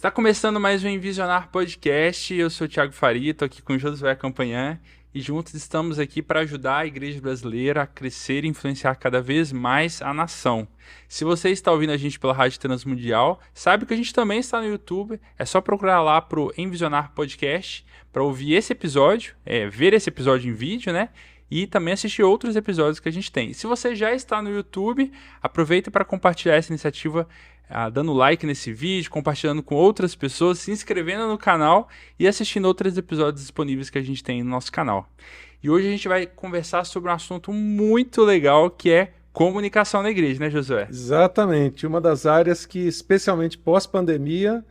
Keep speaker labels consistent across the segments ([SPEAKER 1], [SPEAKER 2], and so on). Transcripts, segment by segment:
[SPEAKER 1] Está começando mais um Envisionar Podcast. Eu sou o Thiago Faria, estou aqui com o Josué Campanhã e juntos estamos aqui para ajudar a Igreja Brasileira a crescer e influenciar cada vez mais a nação. Se você está ouvindo a gente pela Rádio Transmundial, sabe que a gente também está no YouTube. É só procurar lá para o Envisionar Podcast para ouvir esse episódio, ver esse episódio em vídeo, né? E também assistir outros episódios que a gente tem. Se você já está no YouTube, aproveita para compartilhar essa iniciativa, dando like nesse vídeo, compartilhando com outras pessoas, se inscrevendo no canal e assistindo outros episódios disponíveis que a gente tem no nosso canal. E hoje a gente vai conversar sobre um assunto muito legal que é comunicação na igreja, né, Josué?
[SPEAKER 2] Exatamente, uma das áreas que, especialmente pós-pandemia,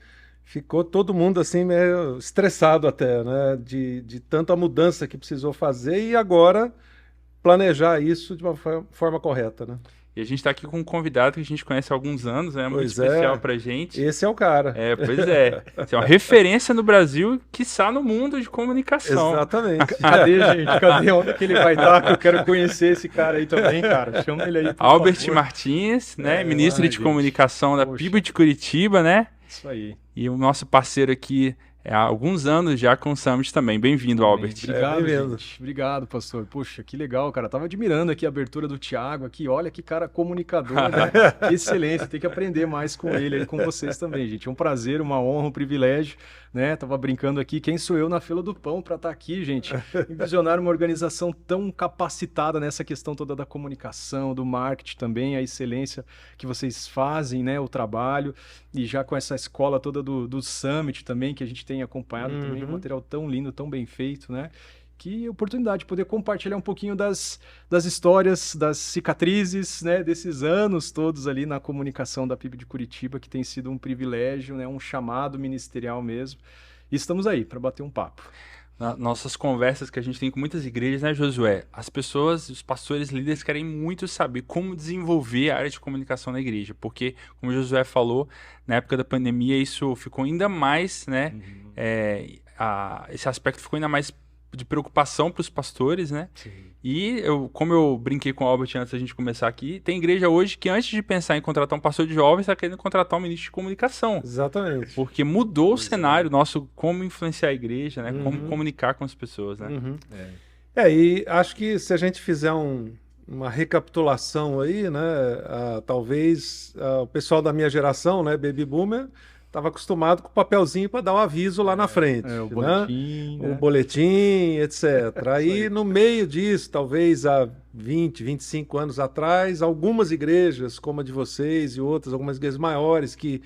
[SPEAKER 2] ficou todo mundo assim meio estressado até, né? De tanta mudança que precisou fazer e agora planejar isso de uma forma correta, né?
[SPEAKER 1] E a gente está aqui com um convidado que a gente conhece há alguns anos, né? Muito
[SPEAKER 2] Pois
[SPEAKER 1] especial
[SPEAKER 2] é,
[SPEAKER 1] pra gente.
[SPEAKER 2] esse é o cara.
[SPEAKER 1] Pois é. Você é uma referência no Brasil, quiçá no mundo de comunicação.
[SPEAKER 2] Exatamente.
[SPEAKER 3] Cadê, gente? Cadê? Onde que ele vai estar? Que eu quero conhecer esse cara aí também, cara. Chama ele aí, por
[SPEAKER 1] Albert
[SPEAKER 3] favor.
[SPEAKER 1] Martins, né? Ministro de
[SPEAKER 3] gente.
[SPEAKER 1] Comunicação da
[SPEAKER 3] Poxa.
[SPEAKER 1] PIB de Curitiba, né?
[SPEAKER 3] Isso aí.
[SPEAKER 1] E o nosso parceiro aqui há alguns anos já com o Summit também. Bem-vindo, Albert.
[SPEAKER 3] Obrigado,
[SPEAKER 2] bem-vindo.
[SPEAKER 3] gente. Obrigado, pastor. Poxa, que legal, cara. Tava admirando aqui a abertura do Thiago aqui. Olha que cara comunicador, né? Que excelência. Tem que aprender mais com ele e com vocês também, gente. É um prazer, uma honra, um privilégio, né? Tava brincando aqui. Quem sou eu na fila do pão para estar aqui, gente? Envisionar uma organização tão capacitada nessa questão toda da comunicação, do marketing também, a excelência que vocês fazem, né? O trabalho. E já com essa escola toda do Summit também, que a gente tem acompanhado também, um material tão lindo, tão bem feito, né? Que oportunidade de poder compartilhar um pouquinho das histórias, das cicatrizes, né? Desses anos todos ali na comunicação da PIB de Curitiba, que tem sido um privilégio, né? Um chamado ministerial mesmo. E estamos aí para bater um papo.
[SPEAKER 1] Nossas conversas que a gente tem com muitas igrejas, né, Josué? As pessoas, os pastores, líderes querem muito saber como desenvolver a área de comunicação na igreja, porque, como o Josué falou, na época da pandemia isso ficou ainda mais, né? Esse aspecto ficou ainda mais de preocupação para os pastores, né?
[SPEAKER 3] Sim.
[SPEAKER 1] E como eu brinquei com o Albert antes da gente começar aqui, tem igreja hoje que antes de pensar em contratar um pastor de jovens, está querendo contratar um ministro de comunicação.
[SPEAKER 2] Exatamente.
[SPEAKER 1] Porque mudou o cenário nosso, como influenciar a igreja, né? Como comunicar com as pessoas, né?
[SPEAKER 2] E acho que se a gente fizer uma recapitulação aí, né? Talvez o pessoal da minha geração, né? Baby Boomer, estava acostumado com o papelzinho para dar um aviso lá na frente.
[SPEAKER 3] O
[SPEAKER 2] né?
[SPEAKER 3] boletim, né?
[SPEAKER 2] O boletim, etc. Aí, no meio disso, talvez há 20, 25 anos atrás, algumas igrejas, como a de vocês e outras, algumas igrejas maiores que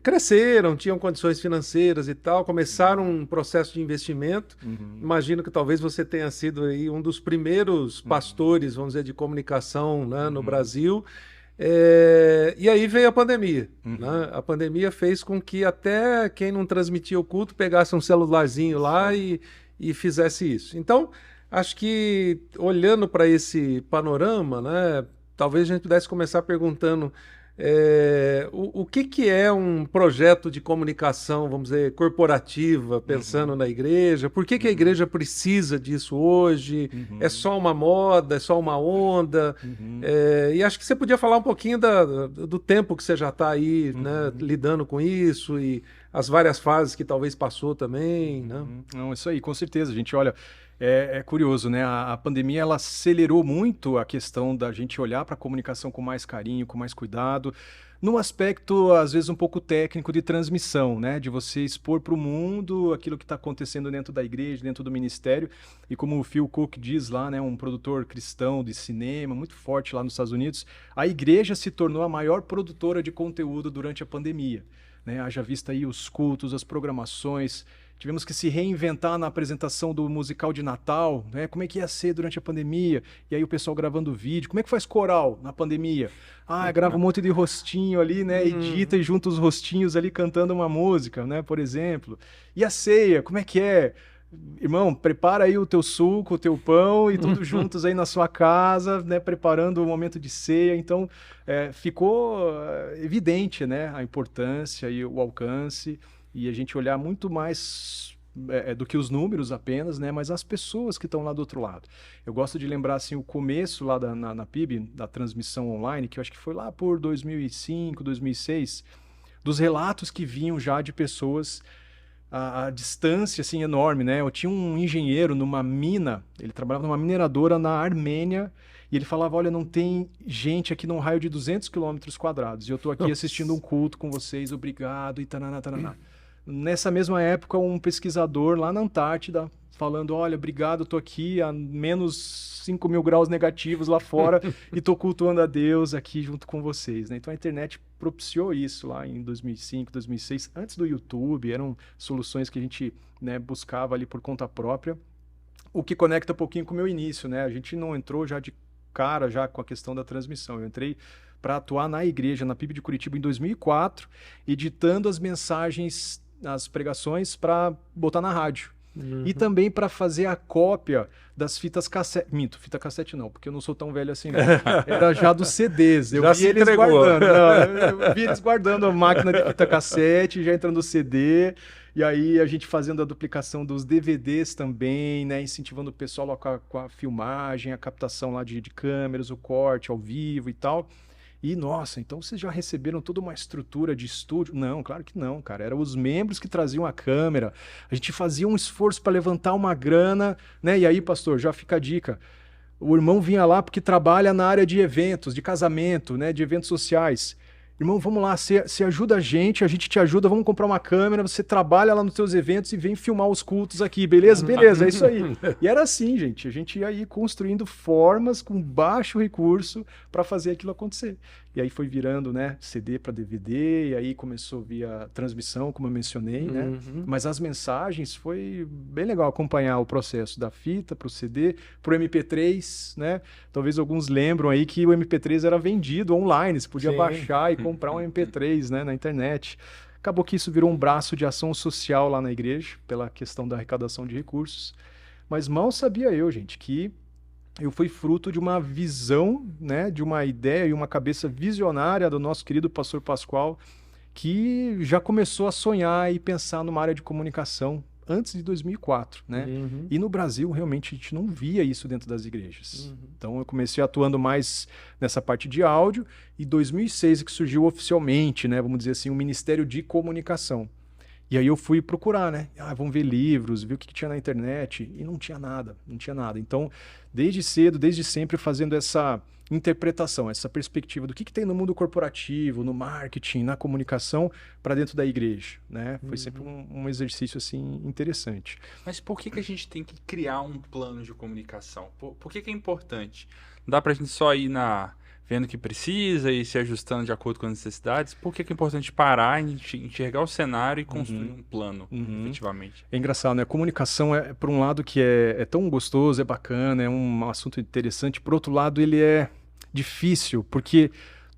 [SPEAKER 2] cresceram, tinham condições financeiras e tal, começaram um processo de investimento. Imagino que talvez você tenha sido aí um dos primeiros pastores, vamos dizer, de comunicação, né, no Brasil. E aí veio a pandemia. Né? A pandemia fez com que até quem não transmitia o culto pegasse um celularzinho lá e fizesse isso. Então, acho que olhando para esse panorama, né, talvez a gente pudesse começar perguntando o que é um projeto de comunicação, vamos dizer, corporativa, pensando na igreja? Por que a igreja precisa disso hoje? É só uma moda? É só uma onda? E acho que você podia falar um pouquinho do tempo que você já está aí, né, lidando com isso e as várias fases que talvez passou também. Né?
[SPEAKER 3] Não, isso aí, com certeza, gente. Olha, é curioso, né? A pandemia, ela acelerou muito a questão da gente olhar para a comunicação com mais carinho, com mais cuidado, num aspecto, às vezes, um pouco técnico de transmissão, né? De você expor para o mundo aquilo que está acontecendo dentro da igreja, dentro do ministério. E como o Phil Cook diz lá, né? Um produtor cristão de cinema muito forte lá nos Estados Unidos, a igreja se tornou a maior produtora de conteúdo durante a pandemia, né? Haja vista aí os cultos, as programações. Tivemos que se reinventar na apresentação do musical de Natal, né? Como é que ia ser durante a pandemia? E aí o pessoal gravando vídeo. Como é que faz coral na pandemia? Grava um monte de rostinho ali, né? Edita e junta os rostinhos ali cantando uma música, né? Por exemplo. E a ceia, como é que é? Irmão, prepara aí o teu suco, o teu pão e todos juntos aí na sua casa, né? Preparando o momento de ceia. Então, ficou evidente, né? A importância e o alcance. E a gente olhar muito mais do que os números apenas, né? Mas as pessoas que estão lá do outro lado. Eu gosto de lembrar assim, o começo lá na PIB, da transmissão online, que eu acho que foi lá por 2005, 2006, dos relatos que vinham já de pessoas a distância assim enorme, né? Eu tinha um engenheiro numa mina, ele trabalhava numa mineradora na Armênia, e ele falava, olha, não tem gente aqui num raio de 200 quilômetros quadrados, e eu tô aqui assistindo um culto com vocês, obrigado, e taraná, taraná. Nessa mesma época, um pesquisador lá na Antártida falando, olha, obrigado, tô aqui a menos 5.000 graus negativos lá fora e tô cultuando a Deus aqui junto com vocês, né? Então a internet propiciou isso lá em 2005, 2006, antes do YouTube, eram soluções que a gente, né, buscava ali por conta própria, o que conecta um pouquinho com o meu início, né? A gente não entrou já de cara já com a questão da transmissão, eu entrei para atuar na igreja, na PIB de Curitiba em 2004, editando as mensagens, as pregações para botar na rádio. E também para fazer a cópia das fitas cassete. Minto, fita cassete não, porque eu não sou tão velho assim não. Era já dos CDs. Eu vi eles guardando. Não, eu vi eles guardando a máquina de fita cassete, já entrando no CD. E aí a gente fazendo a duplicação dos DVDs também, né? Incentivando o pessoal lá com a filmagem, a captação lá de câmeras, o corte ao vivo e tal. E, nossa, então vocês já receberam toda uma estrutura de estúdio? Não, claro que não, cara. Eram os membros que traziam a câmera. A gente fazia um esforço para levantar uma grana, né? E aí, pastor, já fica a dica. O irmão vinha lá porque trabalha na área de eventos, de casamento, né? De eventos sociais. Irmão, vamos lá, você ajuda a gente te ajuda, vamos comprar uma câmera, você trabalha lá nos seus eventos e vem filmar os cultos aqui, beleza? Beleza, é isso aí. E era assim, gente, a gente ia aí construindo formas com baixo recurso para fazer aquilo acontecer. E aí foi virando, né, CD para DVD, e aí começou via transmissão, como eu mencionei, né? Mas as mensagens foi bem legal acompanhar o processo da fita para o CD, para o MP3, né? Talvez alguns lembram aí que o MP3 era vendido online, você podia baixar e comprar um MP3, né, na internet. Acabou que isso virou um braço de ação social lá na igreja, pela questão da arrecadação de recursos. Mas mal sabia eu, gente, que eu fui fruto de uma visão, né, de uma ideia e uma cabeça visionária do nosso querido pastor Pascoal, que já começou a sonhar e pensar numa área de comunicação antes de 2004, né? E no Brasil, realmente, a gente não via isso dentro das igrejas. Então, eu comecei atuando mais nessa parte de áudio, e 2006 é que surgiu oficialmente, né, vamos dizer assim, o Ministério de Comunicação. E aí eu fui procurar, né? Vamos ver livros, ver o que tinha na internet. E não tinha nada, não tinha nada. Então, desde cedo, desde sempre, fazendo essa interpretação, essa perspectiva do que tem no mundo corporativo, no marketing, na comunicação, para dentro da igreja, né? Foi sempre um exercício, assim, interessante.
[SPEAKER 1] Mas por que a gente tem que criar um plano de comunicação? Por que é importante? Não dá para a gente só ir vendo o que precisa e se ajustando de acordo com as necessidades? Por que é importante parar, enxergar o cenário e construir um plano, efetivamente?
[SPEAKER 3] É engraçado, né? A comunicação por um lado, que é tão gostoso, é bacana, é um assunto interessante. Por outro lado, ele é difícil, porque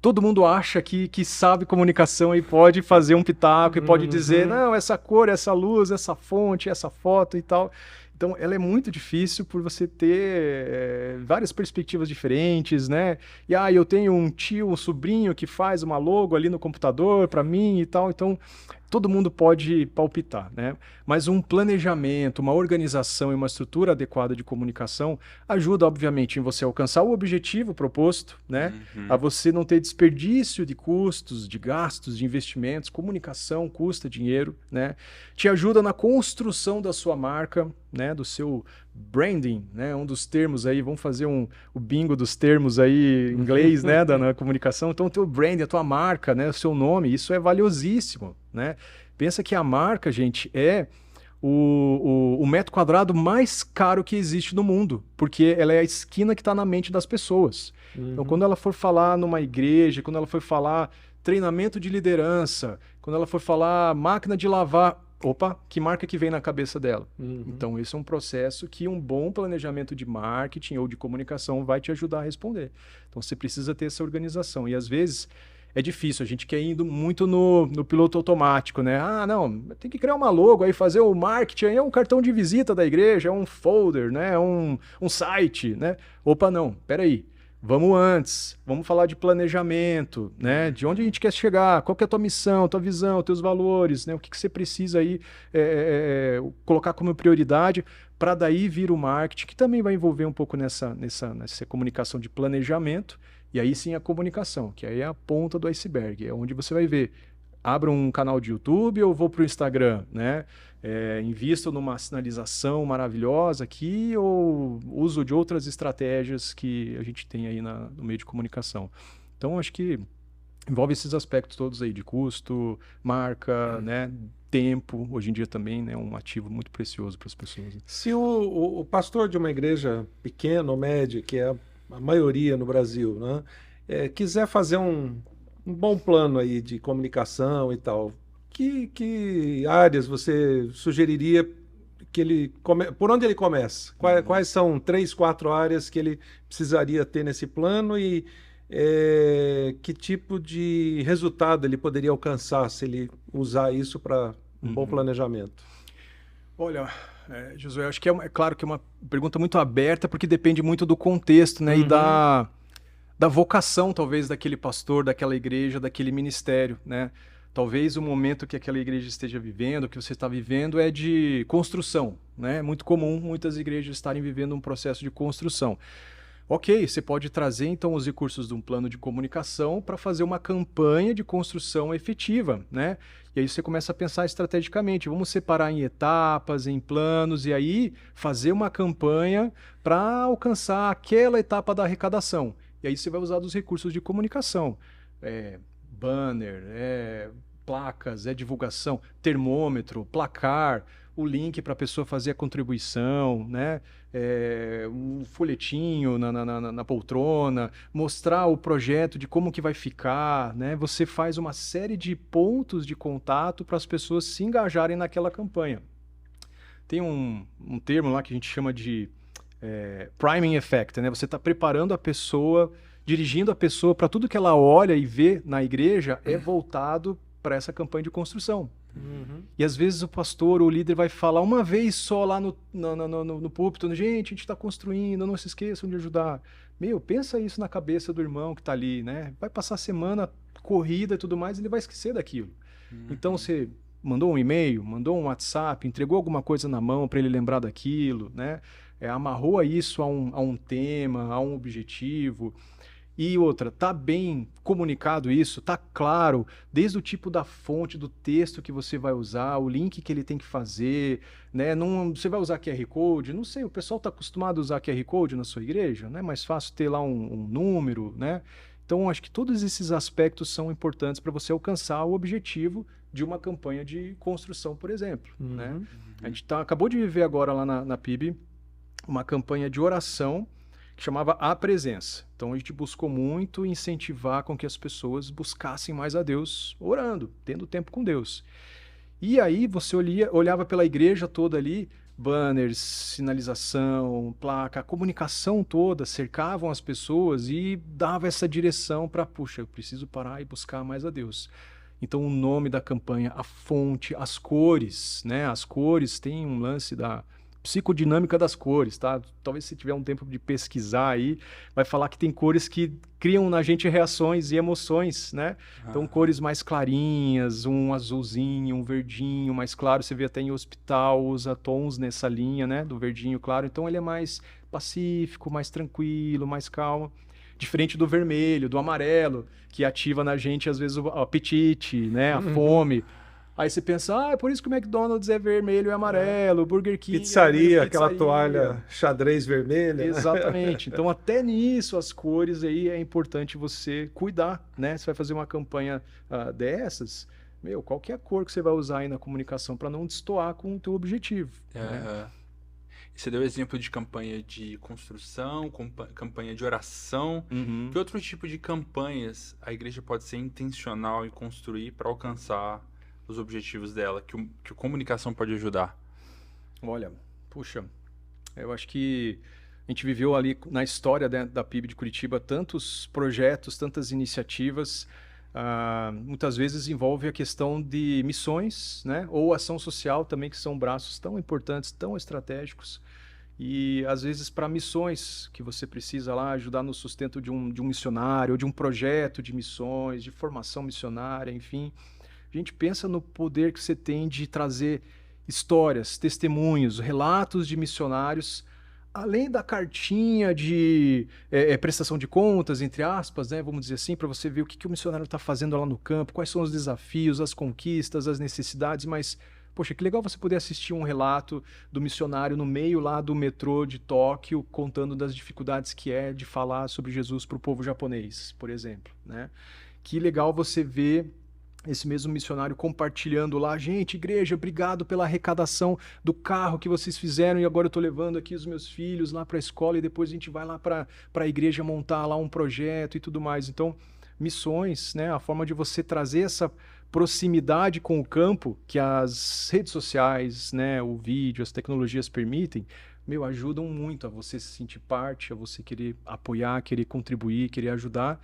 [SPEAKER 3] todo mundo acha que sabe comunicação e pode fazer um pitaco e pode dizer, não, essa cor, essa luz, essa fonte, essa foto e tal. Então, ela é muito difícil por você ter várias perspectivas diferentes, né? E eu tenho um tio, um sobrinho que faz uma logo ali no computador para mim e tal. Então, todo mundo pode palpitar, né? Mas um planejamento, uma organização e uma estrutura adequada de comunicação ajuda, obviamente, em você alcançar o objetivo proposto, né? A você não ter desperdício de custos, de gastos, de investimentos. Comunicação custa dinheiro, né? Te ajuda na construção da sua marca, né? Do seu branding, né? Um dos termos aí, vamos fazer o bingo dos termos aí em inglês, né? Na comunicação. Então, o teu branding, a tua marca, né? O seu nome, isso é valiosíssimo, né? Pensa que a marca, gente, é o metro quadrado mais caro que existe no mundo, porque ela é a esquina que está na mente das pessoas. Então, quando ela for falar numa igreja, quando ela for falar treinamento de liderança, quando ela for falar máquina de lavar, opa, que marca que vem na cabeça dela? Então, esse é um processo que um bom planejamento de marketing ou de comunicação vai te ajudar a responder. Então, você precisa ter essa organização. E, às vezes, é difícil. A gente quer ir muito no piloto automático, né? Não, tem que criar uma logo aí, fazer o marketing, aí é um cartão de visita da igreja, é um folder, né? É um site, né? Opa, não, peraí. Vamos antes, vamos falar de planejamento, né? De onde a gente quer chegar, qual que é a tua missão, tua visão, teus valores, né? O que você precisa aí colocar como prioridade para daí vir o marketing, que também vai envolver um pouco nessa comunicação de planejamento, e aí sim a comunicação, que aí é a ponta do iceberg, é onde você vai ver abro um canal de YouTube ou vou para o Instagram, né? Invisto numa sinalização maravilhosa aqui ou uso de outras estratégias que a gente tem aí no meio de comunicação. Então, acho que envolve esses aspectos todos aí de custo, marca, né? Tempo, hoje em dia também, né? Um ativo muito precioso para as pessoas.
[SPEAKER 2] Se o pastor de uma igreja pequena ou média, que é a maioria no Brasil, né? Quiser fazer um bom plano aí de comunicação e tal, que áreas você sugeriria que por onde ele começa? Quais são 3, 4 áreas que ele precisaria ter nesse plano e que tipo de resultado ele poderia alcançar se ele usar isso para um bom planejamento?
[SPEAKER 3] Olha, Josué, acho que é claro que é uma pergunta muito aberta, porque depende muito do contexto, né? E da vocação, talvez, daquele pastor, daquela igreja, daquele ministério, né? Talvez o momento que aquela igreja esteja vivendo, que você está vivendo, é de construção, né? É muito comum muitas igrejas estarem vivendo um processo de construção. Ok, você pode trazer então os recursos de um plano de comunicação para fazer uma campanha de construção efetiva, né? E aí você começa a pensar estrategicamente, vamos separar em etapas, em planos, e aí fazer uma campanha para alcançar aquela etapa da arrecadação. E aí você vai usar dos recursos de comunicação, banner, placas, divulgação, termômetro, placar, o link para a pessoa fazer a contribuição, né? Um folhetinho na poltrona, mostrar o projeto de como que vai ficar, né? Você faz uma série de pontos de contato para as pessoas se engajarem naquela campanha. Tem um termo lá que a gente chama de priming effect, né? Você está preparando a pessoa, dirigindo a pessoa para tudo que ela olha e vê na igreja é voltado para essa campanha de construção. E às vezes o pastor ou o líder vai falar uma vez só lá no púlpito, gente, a gente está construindo, não se esqueçam de ajudar. Pensa isso na cabeça do irmão que está ali, né? Vai passar a semana corrida e tudo mais, ele vai esquecer daquilo. Então você mandou um e-mail, mandou um WhatsApp, entregou alguma coisa na mão para ele lembrar daquilo, né? Amarrou isso a um tema, a um objetivo. E outra, tá bem comunicado isso, tá claro, desde o tipo da fonte, do texto que você vai usar, o link que ele tem que fazer, né? Você vai usar QR Code? Não sei, o pessoal está acostumado a usar QR Code na sua igreja, não é mais fácil ter lá um número, né? Então, acho que todos esses aspectos são importantes para você alcançar o objetivo de uma campanha de construção, por exemplo, né? A gente acabou de viver agora lá na PIB uma campanha de oração que chamava A Presença. Então a gente buscou muito incentivar com que as pessoas buscassem mais a Deus orando, tendo tempo com Deus. E aí você olhava pela igreja toda ali, banners, sinalização, placa, a comunicação toda, cercavam as pessoas e dava essa direção para, puxa, eu preciso parar e buscar mais a Deus. Então o nome da campanha, a fonte, as cores, né? As cores têm um lance da psicodinâmica das cores, tá? Talvez se tiver um tempo de pesquisar aí, vai falar que tem cores que criam na gente reações e emoções, né? Então, cores mais clarinhas, um azulzinho, um verdinho mais claro, você vê até em hospital, usa tons nessa linha, né? Do verdinho claro, então ele é mais pacífico, mais tranquilo, mais calmo. Diferente do vermelho, do amarelo, que ativa na gente, às vezes, o apetite, né? A fome. Aí você pensa, é por isso que o McDonald's é vermelho e amarelo, o Burger King
[SPEAKER 2] pizzaria, aquela toalha xadrez vermelha.
[SPEAKER 3] Exatamente. Então, até nisso, as cores aí é importante você cuidar, né? Você vai fazer uma campanha dessas, qual que é a cor que você vai usar aí na comunicação para não destoar com o teu objetivo, né?
[SPEAKER 1] Você deu exemplo de campanha de construção, campanha de oração. Que outro tipo de campanhas a igreja pode ser intencional em construir para alcançar os objetivos dela, que a comunicação pode ajudar?
[SPEAKER 3] Olha, puxa, eu acho que a gente viveu ali na história da PIB de Curitiba tantos projetos, tantas iniciativas, muitas vezes envolve a questão de missões, né? Ou ação social também, que são braços tão importantes, tão estratégicos. E às vezes para missões que você precisa lá ajudar no sustento de um missionário, ou de um projeto de missões, de formação missionária, enfim. A gente pensa no poder que você tem de trazer histórias, testemunhos, relatos de missionários além da cartinha de prestação de contas, entre aspas, né, vamos dizer assim, para você ver o que o missionário está fazendo lá no campo, quais são os desafios, as conquistas, as necessidades, mas, poxa, que legal você poder assistir um relato do missionário no meio lá do metrô de Tóquio, contando das dificuldades que é de falar sobre Jesus para o povo japonês, por exemplo, né? Que legal você ver esse mesmo missionário compartilhando lá, gente, igreja, obrigado pela arrecadação do carro que vocês fizeram e agora eu estou levando aqui os meus filhos lá para a escola e depois a gente vai lá para a igreja montar lá um projeto e tudo mais. Então, missões, né, a forma de você trazer essa proximidade com o campo que as redes sociais, né, o vídeo, as tecnologias permitem, ajudam muito a você se sentir parte, a você querer apoiar, querer contribuir, querer ajudar,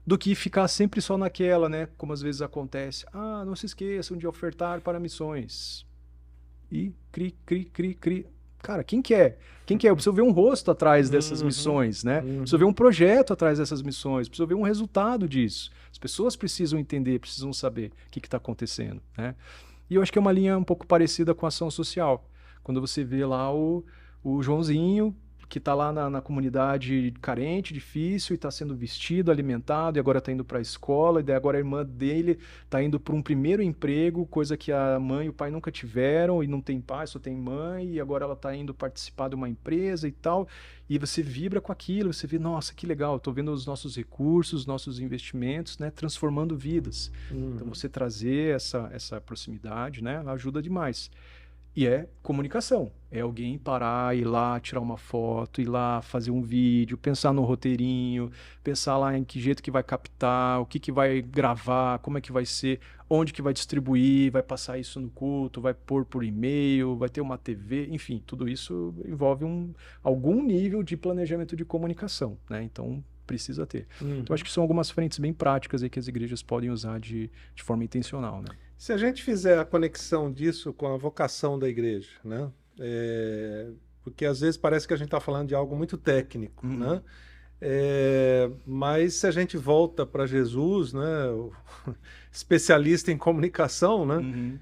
[SPEAKER 3] do que ficar sempre só naquela, né? Como às vezes acontece. Ah, não se esqueçam de ofertar para missões. E cri. Cara, quem que é? Quem que é? Eu preciso ver um rosto atrás dessas missões, né? Preciso ver um projeto atrás dessas missões. Preciso ver um resultado disso. As pessoas precisam entender, precisam saber o que está acontecendo, né? E eu acho que é uma linha um pouco parecida com a ação social. Quando você vê lá o Joãozinho, que está lá na comunidade carente, difícil, e está sendo vestido, alimentado, e agora está indo para a escola, e daí agora a irmã dele está indo para um primeiro emprego, coisa que a mãe e o pai nunca tiveram, e não tem pai, só tem mãe, e agora ela está indo participar de uma empresa e tal, e você vibra com aquilo, você vê, nossa, que legal, estou vendo os nossos recursos, os nossos investimentos, né, transformando vidas. Então você trazer essa proximidade, né, ajuda demais. E é comunicação. É alguém parar, ir lá, tirar uma foto, ir lá, fazer um vídeo, pensar no roteirinho, pensar lá em que jeito que vai captar, o que vai gravar, como é que vai ser, onde que vai distribuir, vai passar isso no culto, vai pôr por e-mail, vai ter uma TV, enfim, tudo isso envolve algum nível de planejamento de comunicação, né? Então, precisa ter. Então, acho que são algumas frentes bem práticas aí que as igrejas podem usar de forma intencional, né?
[SPEAKER 2] Se a gente fizer a conexão disso com a vocação da igreja, né? Porque às vezes parece que a gente está falando de algo muito técnico, né? Mas se a gente volta para Jesus, né? O especialista em comunicação, né?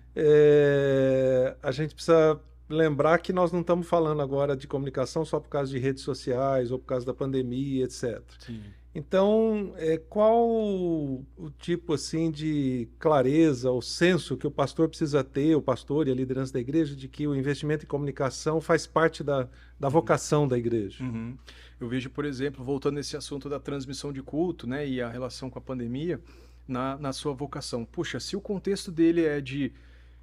[SPEAKER 2] A gente precisa lembrar que nós não estamos falando agora de comunicação só por causa de redes sociais ou por causa da pandemia, etc.
[SPEAKER 3] Sim.
[SPEAKER 2] Então, qual o tipo assim de clareza, o senso que o pastor precisa ter, o pastor e a liderança da igreja, de que o investimento em comunicação faz parte da vocação da igreja?
[SPEAKER 3] Eu vejo, por exemplo, voltando nesse assunto da transmissão de culto, né, e a relação com a pandemia, na sua vocação. Puxa, se o contexto dele é de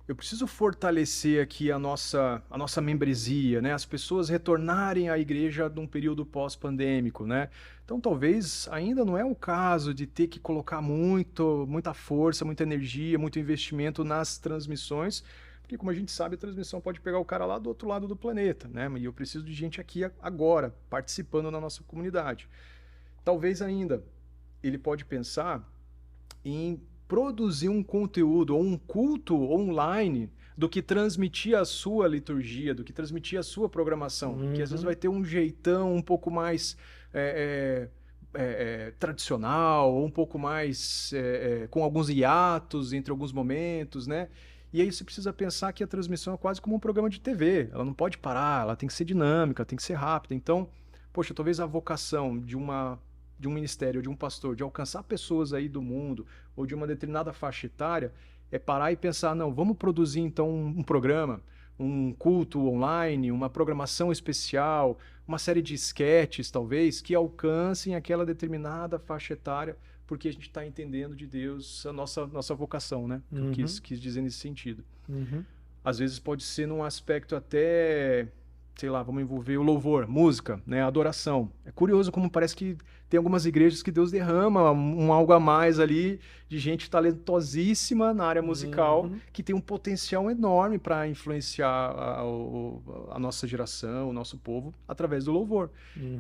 [SPEAKER 3] eu preciso fortalecer aqui a nossa membresia, né? As pessoas retornarem à igreja num período pós-pandêmico, né? Então, talvez ainda não é o caso de ter que colocar muita força, muita energia, muito investimento nas transmissões, porque, como a gente sabe, a transmissão pode pegar o cara lá do outro lado do planeta, né? E eu preciso de gente aqui agora, participando na nossa comunidade. Talvez ainda ele pode pensar em produzir um conteúdo ou um culto online do que transmitir a sua liturgia, do que transmitir a sua programação, que às vezes vai ter um jeitão um pouco mais tradicional, ou um pouco mais com alguns hiatos entre alguns momentos, né? E aí você precisa pensar que a transmissão é quase como um programa de TV, ela não pode parar, ela tem que ser dinâmica, tem que ser rápida. Então, poxa, talvez a vocação de um ministério, de um pastor, de alcançar pessoas aí do mundo, ou de uma determinada faixa etária, é parar e pensar, não, vamos produzir então um programa, um culto online, uma programação especial, uma série de sketches, talvez, que alcancem aquela determinada faixa etária, porque a gente está entendendo de Deus a nossa vocação, né? Que eu quis dizer nesse sentido. Às vezes pode ser num aspecto até, sei lá, vamos envolver o louvor, música, né, a adoração. É curioso como parece que tem algumas igrejas que Deus derrama um algo a mais ali de gente talentosíssima na área musical, que tem um potencial enorme para influenciar a nossa geração, o nosso povo, através do louvor.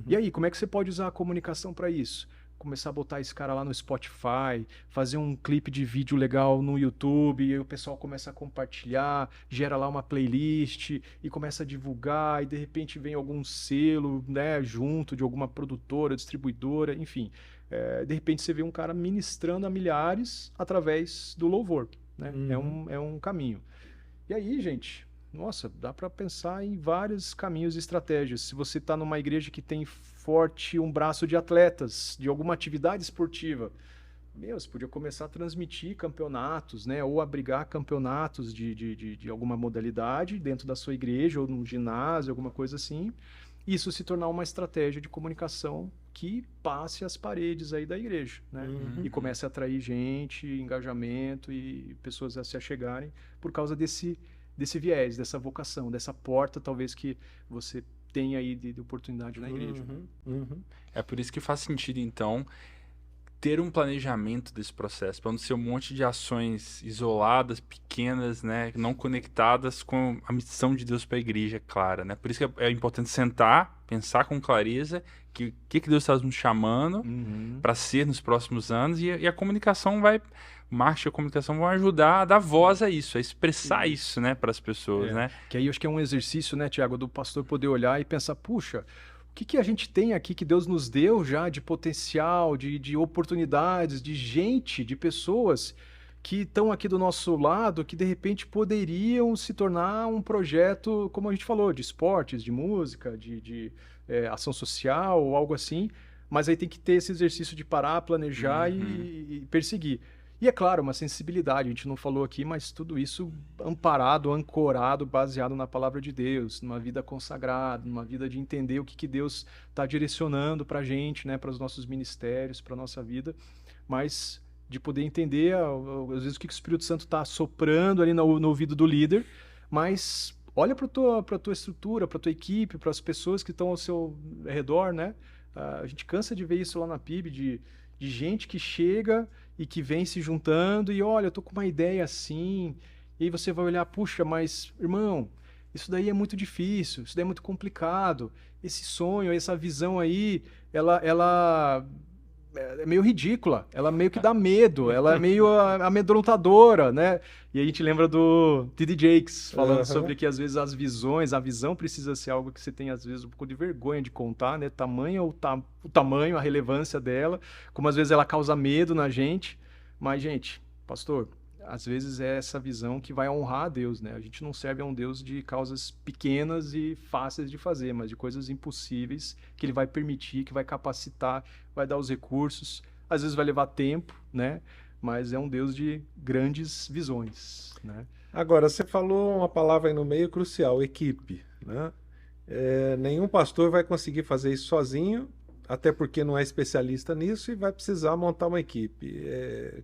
[SPEAKER 3] E aí, como é que você pode usar a comunicação para isso? Começar a botar esse cara lá no Spotify, fazer um clipe de vídeo legal no YouTube, e aí o pessoal começa a compartilhar, gera lá uma playlist e começa a divulgar, e de repente vem algum selo, né, junto de alguma produtora, distribuidora, enfim. De repente você vê um cara ministrando a milhares através do louvor, né? É um caminho. E aí, gente, Nossa, dá para pensar em vários caminhos e estratégias. Se você está numa igreja que tem forte um braço de atletas, de alguma atividade esportiva, você podia começar a transmitir campeonatos, né? Ou abrigar campeonatos de alguma modalidade dentro da sua igreja ou num ginásio, alguma coisa assim. Isso se tornar uma estratégia de comunicação que passe as paredes aí da igreja, né? E comece a atrair gente, engajamento e pessoas a se achegarem por causa desse viés, dessa vocação, dessa porta talvez que você tenha aí de oportunidade na igreja.
[SPEAKER 1] É por isso que faz sentido, então, ter um planejamento desse processo, para não ser um monte de ações isoladas, pequenas, né, não conectadas com a missão de Deus para a igreja, clara, né? Por isso que é importante sentar, pensar com clareza o que Deus está nos chamando para ser nos próximos anos, e a comunicação o marketing e a comunicação vão ajudar a dar voz a isso, a expressar isso, né, para as pessoas, né?
[SPEAKER 3] Que aí eu acho que é um exercício, né, Tiago, do pastor poder olhar e pensar, puxa, o que a gente tem aqui que Deus nos deu já de potencial, de oportunidades, de gente, de pessoas que estão aqui do nosso lado, que de repente poderiam se tornar um projeto, como a gente falou, de esportes, de música, de ação social ou algo assim, mas aí tem que ter esse exercício de parar, planejar e perseguir. E é claro, uma sensibilidade, a gente não falou aqui, mas tudo isso amparado, ancorado, baseado na palavra de Deus, numa vida consagrada, numa vida de entender o que Deus está direcionando para a gente, né, para os nossos ministérios, para a nossa vida, mas de poder entender, às vezes, o que o Espírito Santo está soprando ali no ouvido do líder, mas olha para a tua estrutura, para a tua equipe, para as pessoas que estão ao seu redor, né? A gente cansa de ver isso lá na PIB, de gente que chega e que vem se juntando e olha, eu tô com uma ideia assim, e aí você vai olhar, puxa, mas irmão, isso daí é muito difícil, isso daí é muito complicado, esse sonho, essa visão aí, ela é meio ridícula, ela meio que dá medo, ela é meio amedrontadora, né? E aí a gente lembra do T.D. Jakes falando sobre que às vezes a visão precisa ser algo que você tem às vezes um pouco de vergonha de contar, né? Tamanho, o tamanho, a relevância dela, como às vezes ela causa medo na gente. Mas, gente, pastor, às vezes é essa visão que vai honrar a Deus, né? A gente não serve a um Deus de causas pequenas e fáceis de fazer, mas de coisas impossíveis que Ele vai permitir, que vai capacitar, vai dar os recursos. Às vezes vai levar tempo, né? Mas é um Deus de grandes visões, né?
[SPEAKER 2] Agora, você falou uma palavra aí no meio crucial, equipe, né? Nenhum pastor vai conseguir fazer isso sozinho, até porque não é especialista nisso e vai precisar montar uma equipe.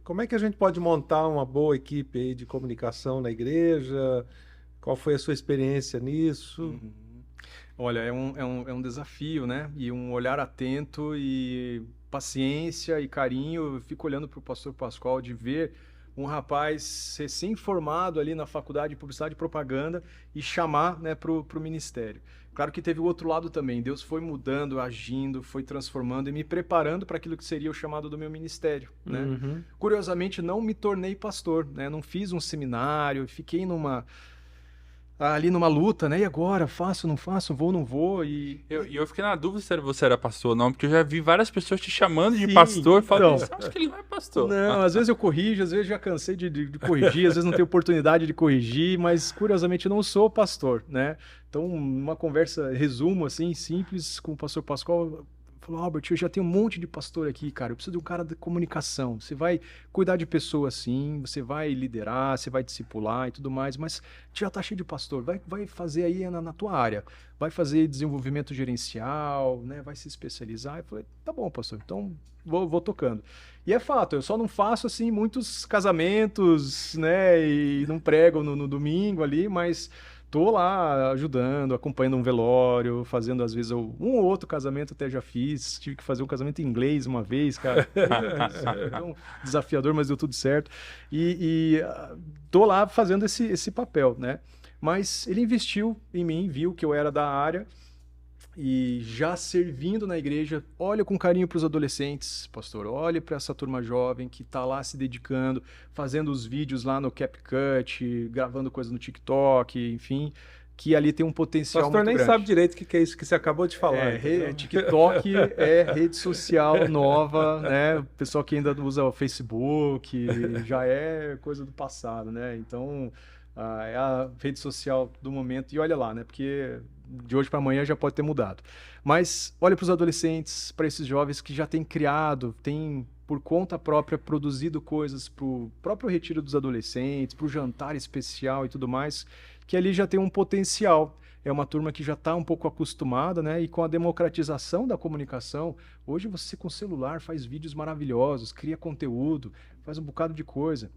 [SPEAKER 2] Como é que a gente pode montar uma boa equipe aí de comunicação na igreja? Qual foi a sua experiência nisso?
[SPEAKER 3] Olha, é um desafio, né? E um olhar atento e paciência e carinho. Eu fico olhando para o pastor Pascoal de ver um rapaz recém-formado ali na faculdade de Publicidade e Propaganda e chamar, né, para o ministério. Claro que teve o outro lado também. Deus foi mudando, agindo, foi transformando e me preparando para aquilo que seria o chamado do meu ministério, né? Curiosamente, não me tornei pastor, né? Não fiz um seminário, fiquei ali numa luta, né? E agora? Faço, não faço? Vou, não vou? E
[SPEAKER 1] eu fiquei na dúvida se você era pastor ou não, porque eu já vi várias pessoas te chamando de pastor e falando, acho que ele não é pastor.
[SPEAKER 3] Não, às vezes eu corrijo, às vezes já cansei de corrigir, às vezes não tenho oportunidade de corrigir, mas curiosamente eu não sou pastor, né? Então, uma conversa, resumo assim, simples, com o pastor Pascoal, falou, Albert, eu já tenho um monte de pastor aqui, cara, eu preciso de um cara de comunicação, você vai cuidar de pessoas sim, você vai liderar, você vai discipular e tudo mais, mas já tá cheio de pastor, vai fazer aí na tua área, vai fazer desenvolvimento gerencial, né, vai se especializar. Eu falei, tá bom, pastor, então vou tocando. E é fato, eu só não faço assim muitos casamentos, né, e não prego no domingo ali, mas tô lá ajudando, acompanhando um velório, fazendo às vezes um ou outro casamento, até já fiz. Tive que fazer um casamento em inglês uma vez, cara. Então, desafiador, mas deu tudo certo. E tô lá fazendo esse papel, né? Mas ele investiu em mim, viu que eu era da área e já servindo na igreja. Olha com carinho para os adolescentes, pastor. Olha para essa turma jovem que está lá se dedicando, fazendo os vídeos lá no CapCut, gravando coisas no TikTok, enfim, que ali tem um potencial muito grande.
[SPEAKER 2] O pastor nem sabe direito o que é isso que você acabou de falar.
[SPEAKER 3] TikTok é rede social nova, né? O pessoal que ainda usa o Facebook já é coisa do passado, né? Então, É a rede social do momento. E olha lá, né? Porque de hoje para amanhã já pode ter mudado. Mas olha para os adolescentes, para esses jovens que já têm criado, têm por conta própria produzido coisas para o próprio retiro dos adolescentes, para o jantar especial e tudo mais, que ali já tem um potencial. É uma turma que já está um pouco acostumada, né? E com a democratização da comunicação, hoje você com celular faz vídeos maravilhosos, cria conteúdo, faz um bocado de coisa.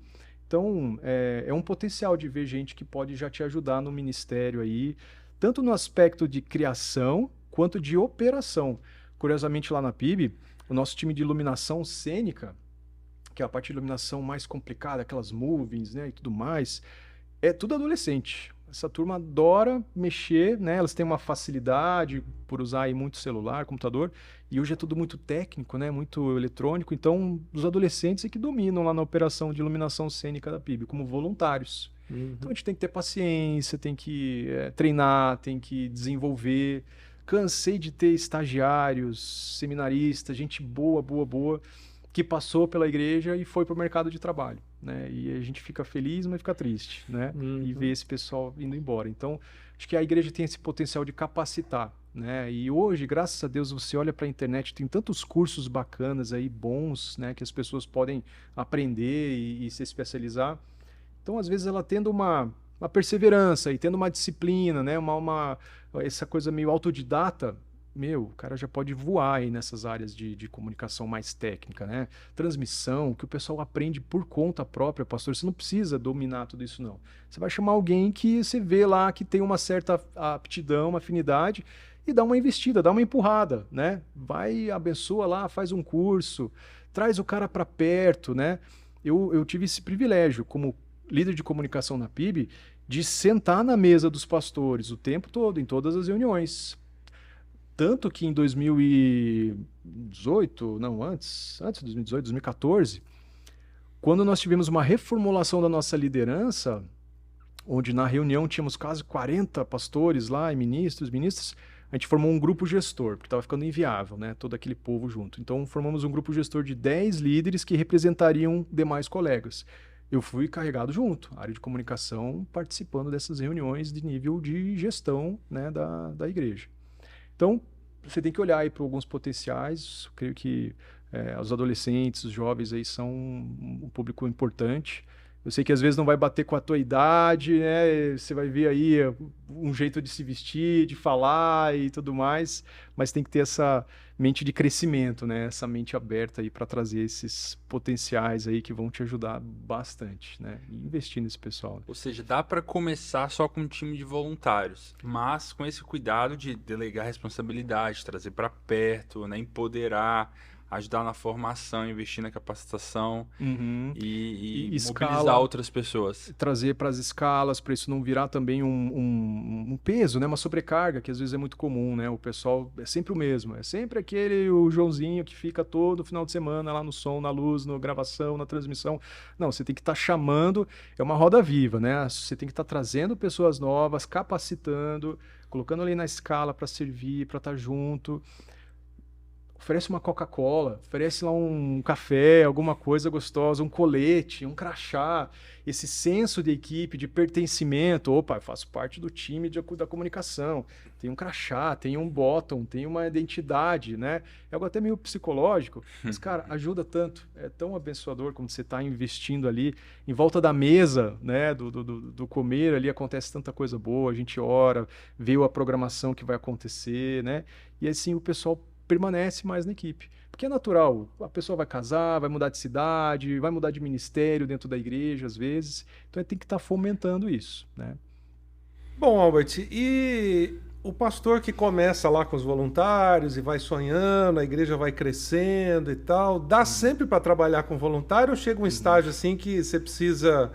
[SPEAKER 3] Então, é um potencial de ver gente que pode já te ajudar no ministério aí, tanto no aspecto de criação, quanto de operação. Curiosamente, lá na PIB, o nosso time de iluminação cênica, que é a parte de iluminação mais complicada, aquelas movings, né, e tudo mais, é tudo adolescente. Essa turma adora mexer, né? Elas têm uma facilidade por usar aí muito celular, computador, e hoje é tudo muito técnico, né? Muito eletrônico. Então, os adolescentes é que dominam lá na operação de iluminação cênica da PIB, como voluntários. Então, a gente tem que ter paciência, tem que treinar, tem que desenvolver. Cansei de ter estagiários, seminaristas, gente boa, que passou pela igreja e foi para o mercado de trabalho, né? E a gente fica feliz, mas fica triste, né? E ver esse pessoal indo embora. Então, acho que a igreja tem esse potencial de capacitar, né? E hoje, graças a Deus, você olha para a internet, tem tantos cursos bacanas aí, bons, né? Que as pessoas podem aprender e se especializar. Então, às vezes, ela tendo uma perseverança e tendo uma disciplina, né? Essa coisa meio autodidata, o cara já pode voar aí nessas áreas de comunicação mais técnica, né? Transmissão, que o pessoal aprende por conta própria, pastor. Você não precisa dominar tudo isso, não. Você vai chamar alguém que você vê lá que tem uma certa aptidão, uma afinidade, e dá uma investida, dá uma empurrada, né? Vai, abençoa lá, faz um curso, traz o cara para perto, né? Eu tive esse privilégio, como líder de comunicação na PIB, de sentar na mesa dos pastores o tempo todo, em todas as reuniões. Tanto que em 2018, não, antes de 2018, 2014, quando nós tivemos uma reformulação da nossa liderança, onde na reunião tínhamos quase 40 pastores lá e ministras, a gente formou um grupo gestor, porque estava ficando inviável, né? Todo aquele povo junto. Então formamos um grupo gestor de 10 líderes que representariam demais colegas. Eu fui carregado junto, área de comunicação, participando dessas reuniões de nível de gestão, né, da igreja. Então, você tem que olhar aí para alguns potenciais. Eu creio que os adolescentes, os jovens aí são um público importante. Eu sei que às vezes não vai bater com a tua idade, né? Você vai ver aí um jeito de se vestir, de falar e tudo mais, mas tem que ter essa mente de crescimento, né? Essa mente aberta aí para trazer esses potenciais aí que vão te ajudar bastante, né? E investir nesse pessoal.
[SPEAKER 1] Ou seja, dá para começar só com um time de voluntários, mas com esse cuidado de delegar responsabilidade, trazer para perto, né? Empoderar, ajudar na formação, investir na capacitação e mobilizar outras pessoas.
[SPEAKER 3] Trazer para as escalas, para isso não virar também um peso, né? Uma sobrecarga, que às vezes é muito comum, né? O pessoal é sempre o mesmo, é sempre o Joãozinho que fica todo final de semana lá no som, na luz, na gravação, na transmissão. Não, você tem que estar chamando, é uma roda viva, né? Você tem que estar trazendo pessoas novas, capacitando, colocando ali na escala para servir, para estar junto. Oferece uma Coca-Cola, oferece lá um café, alguma coisa gostosa, um colete, um crachá, esse senso de equipe, de pertencimento. Opa, eu faço parte do time da comunicação, tem um crachá, tem um bottom, tem uma identidade, né? É algo até meio psicológico, mas, cara, ajuda tanto. É tão abençoador quando você está investindo ali em volta da mesa, né? Do comer ali, acontece tanta coisa boa, a gente ora, vê a programação que vai acontecer, né? E assim o pessoal permanece mais na equipe. Porque é natural, a pessoa vai casar, vai mudar de cidade, vai mudar de ministério dentro da igreja, às vezes. Então, tem que estar fomentando isso, né?
[SPEAKER 2] Bom, Albert, e o pastor que começa lá com os voluntários e vai sonhando, a igreja vai crescendo e tal, dá sempre para trabalhar com voluntário ou chega um estágio assim que você precisa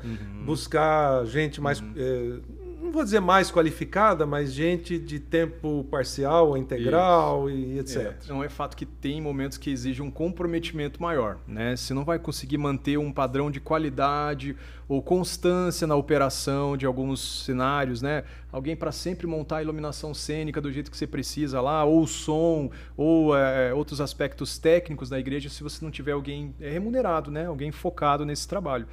[SPEAKER 2] buscar gente mais... não vou dizer mais qualificada, mas gente de tempo parcial ou integral e etc.
[SPEAKER 3] Não é fato que tem momentos que exigem um comprometimento maior, né? Você não vai conseguir manter um padrão de qualidade ou constância na operação de alguns cenários, né? Alguém para sempre montar a iluminação cênica do jeito que você precisa lá, ou o som, ou outros aspectos técnicos da igreja, se você não tiver alguém remunerado, né? Alguém focado nesse trabalho.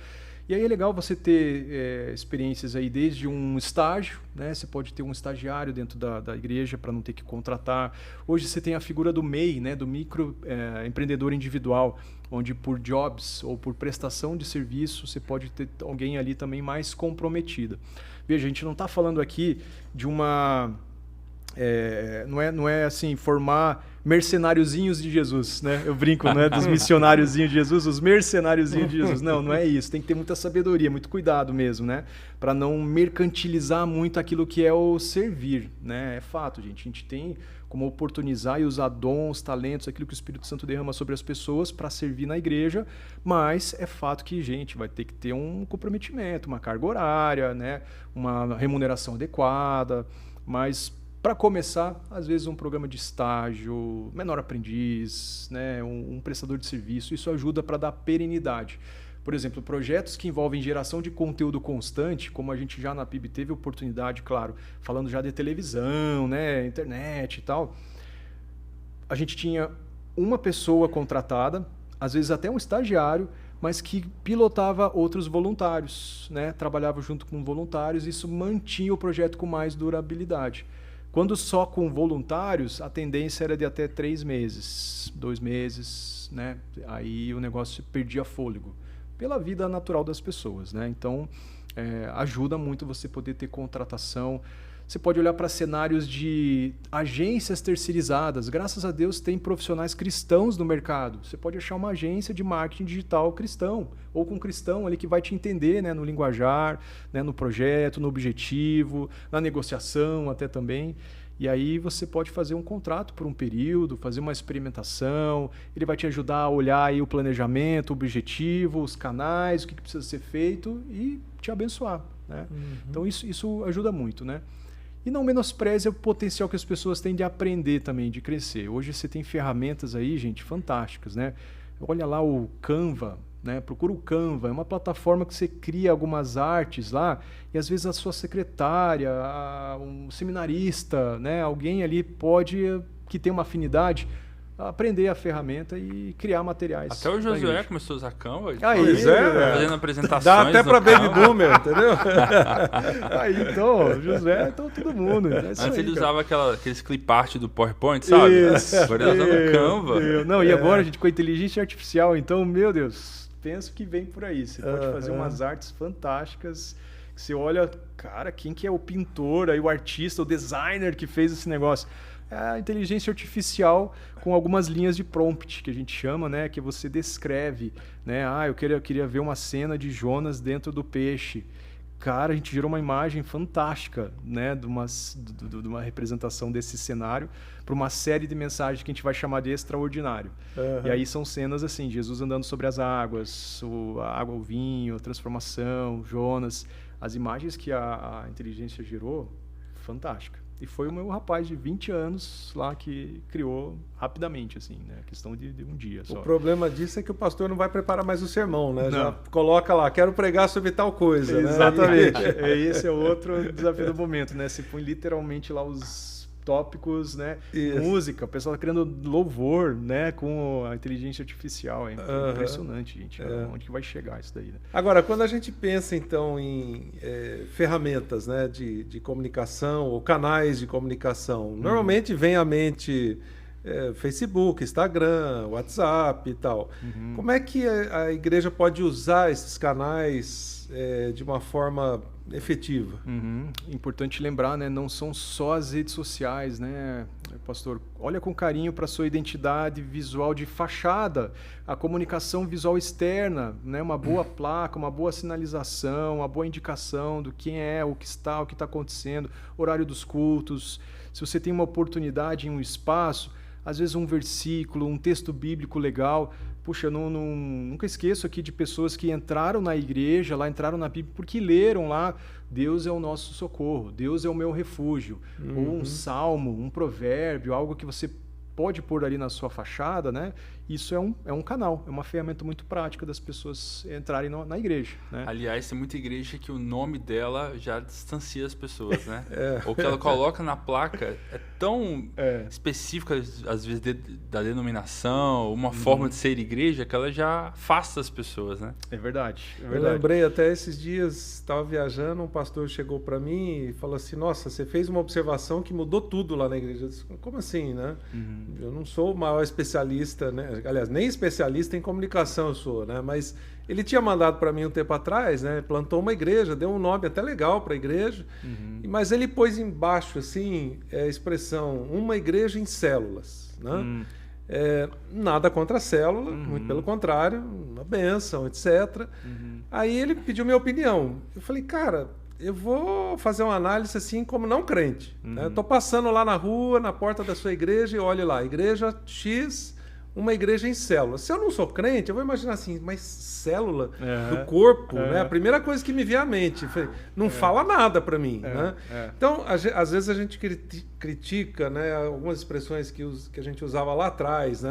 [SPEAKER 3] E aí é legal você ter experiências aí desde um estágio, né? Você pode ter um estagiário dentro da igreja para não ter que contratar. Hoje você tem a figura do MEI, né? Do micro empreendedor individual, onde por jobs ou por prestação de serviço você pode ter alguém ali também mais comprometida. Veja, a gente não está falando aqui de uma... não é assim, formar mercenáriozinhos de Jesus, né? Eu brinco, né? Dos missionáriozinhos de Jesus, os mercenáriozinhos de Jesus. Não é isso. Tem que ter muita sabedoria, muito cuidado mesmo, né? Para não mercantilizar muito aquilo que é o servir, né? É fato, gente. A gente tem como oportunizar e usar dons, talentos, aquilo que o Espírito Santo derrama sobre as pessoas para servir na igreja, mas é fato que, gente, vai ter que ter um comprometimento, uma carga horária, né? Uma remuneração adequada, mas... Para começar, às vezes um programa de estágio, menor aprendiz, né, um prestador de serviço, isso ajuda para dar perenidade. Por exemplo, projetos que envolvem geração de conteúdo constante, como a gente já na PIB teve oportunidade, claro, falando já de televisão, né, internet e tal, a gente tinha uma pessoa contratada, às vezes até um estagiário, mas que pilotava outros voluntários, né, trabalhava junto com voluntários, isso mantinha o projeto com mais durabilidade. Quando só com voluntários, a tendência era de até 3 meses, 2 meses, né? Aí o negócio perdia fôlego, pela vida natural das pessoas, né? Então, ajuda muito você poder ter contratação. Você pode olhar para cenários de agências terceirizadas. Graças a Deus tem profissionais cristãos no mercado. Você pode achar uma agência de marketing digital cristão, ou com um cristão ali que vai te entender, né, no linguajar, né, no projeto, no objetivo, na negociação até também. E aí você pode fazer um contrato por um período, fazer uma experimentação, ele vai te ajudar a olhar aí o planejamento, o objetivo, os canais, o que precisa ser feito e te abençoar, né? Então isso ajuda muito, né? E não menospreze o potencial que as pessoas têm de aprender também, de crescer. Hoje você tem ferramentas aí, gente, fantásticas, né? Olha lá o Canva, né? Procura o Canva, é uma plataforma que você cria algumas artes lá e às vezes a sua secretária, um seminarista, né? Alguém ali que tem uma afinidade, aprender a ferramenta e criar materiais.
[SPEAKER 1] Até o Josué começou a usar Canva.
[SPEAKER 2] Pois é,
[SPEAKER 1] fazendo apresentações.
[SPEAKER 2] Dá até para Baby Boomer, entendeu?
[SPEAKER 3] Aí então, Josué, então todo mundo.
[SPEAKER 1] Antes ele usava aqueles clip art do PowerPoint, sabe?
[SPEAKER 3] Isso,
[SPEAKER 1] agora ele usando o Canva.
[SPEAKER 3] Não, e agora, gente, com a inteligência artificial, então, meu Deus, penso que vem por aí. Você pode fazer umas artes fantásticas. Que você olha, cara, quem que é o pintor, aí o artista, o designer que fez esse negócio? A inteligência artificial com algumas linhas de prompt, que a gente chama, né? Que você descreve, né? Eu queria ver uma cena de Jonas dentro do peixe. Cara, a gente gerou uma imagem fantástica, né? De uma representação desse cenário para uma série de mensagens que a gente vai chamar de extraordinário. E aí são cenas assim, Jesus andando sobre as águas, a água, o vinho, a transformação, Jonas. As imagens que a inteligência gerou, fantástica. E foi o meu rapaz de 20 anos lá que criou rapidamente, assim, né? Questão de um dia só.
[SPEAKER 2] O problema disso é que o pastor não vai preparar mais o sermão, né? Não. Já coloca lá, quero pregar sobre tal coisa.
[SPEAKER 3] Exatamente. Né? Esse é outro desafio do momento, né? Você põe literalmente lá os tópicos, né? Isso. Música, o pessoal tá criando louvor, né? Com a inteligência artificial. É impressionante, gente. Onde que vai chegar isso daí, né?
[SPEAKER 2] Agora, quando a gente pensa, então, em ferramentas, né? De comunicação ou canais de comunicação, normalmente vem à mente Facebook, Instagram, WhatsApp e tal. Como é que a igreja pode usar esses canais de uma forma efetiva?
[SPEAKER 3] Importante lembrar, né? Não são só as redes sociais, né, pastor? Olha com carinho para a sua identidade visual de fachada, a comunicação visual externa, né? Uma boa placa, uma boa sinalização, uma boa indicação do quem é, o que está acontecendo, horário dos cultos. Se você tem uma oportunidade em um espaço, às vezes um versículo, um texto bíblico legal. Puxa, nunca esqueço aqui de pessoas que entraram na igreja, entraram na Bíblia, porque leram lá, Deus é o nosso socorro, Deus é o meu refúgio. Ou um salmo, um provérbio, algo que você pode pôr ali na sua fachada, né? Isso é um canal, é uma ferramenta muito prática das pessoas entrarem na igreja, né?
[SPEAKER 1] Aliás, tem muita igreja que o nome dela já distancia as pessoas, né? Ou que ela coloca na placa, é tão específica, às vezes, da denominação, uma forma de ser igreja, que ela já afasta as pessoas, né?
[SPEAKER 3] É verdade.
[SPEAKER 2] Eu lembrei até esses dias, estava viajando, um pastor chegou para mim e falou assim, nossa, você fez uma observação que mudou tudo lá na igreja. Eu disse, como assim, né? Eu não sou o maior especialista, né? Aliás, nem especialista em comunicação eu sou, né? Mas ele tinha mandado para mim um tempo atrás, né? Plantou uma igreja, deu um nome até legal para a igreja, mas ele pôs embaixo, assim, a expressão, uma igreja em células, né? Nada contra a célula, muito pelo contrário, uma bênção, etc. Aí ele pediu minha opinião. Eu falei, cara, eu vou fazer uma análise assim como não crente. Né? Estou passando lá na rua, na porta da sua igreja, e olhe lá, igreja X, uma igreja em célula. Se eu não sou crente, eu vou imaginar assim, mas célula do corpo, né? A primeira coisa que me vem à mente, não fala nada para mim, né? Então, às vezes a gente critica, né, algumas expressões que a gente usava lá atrás, né?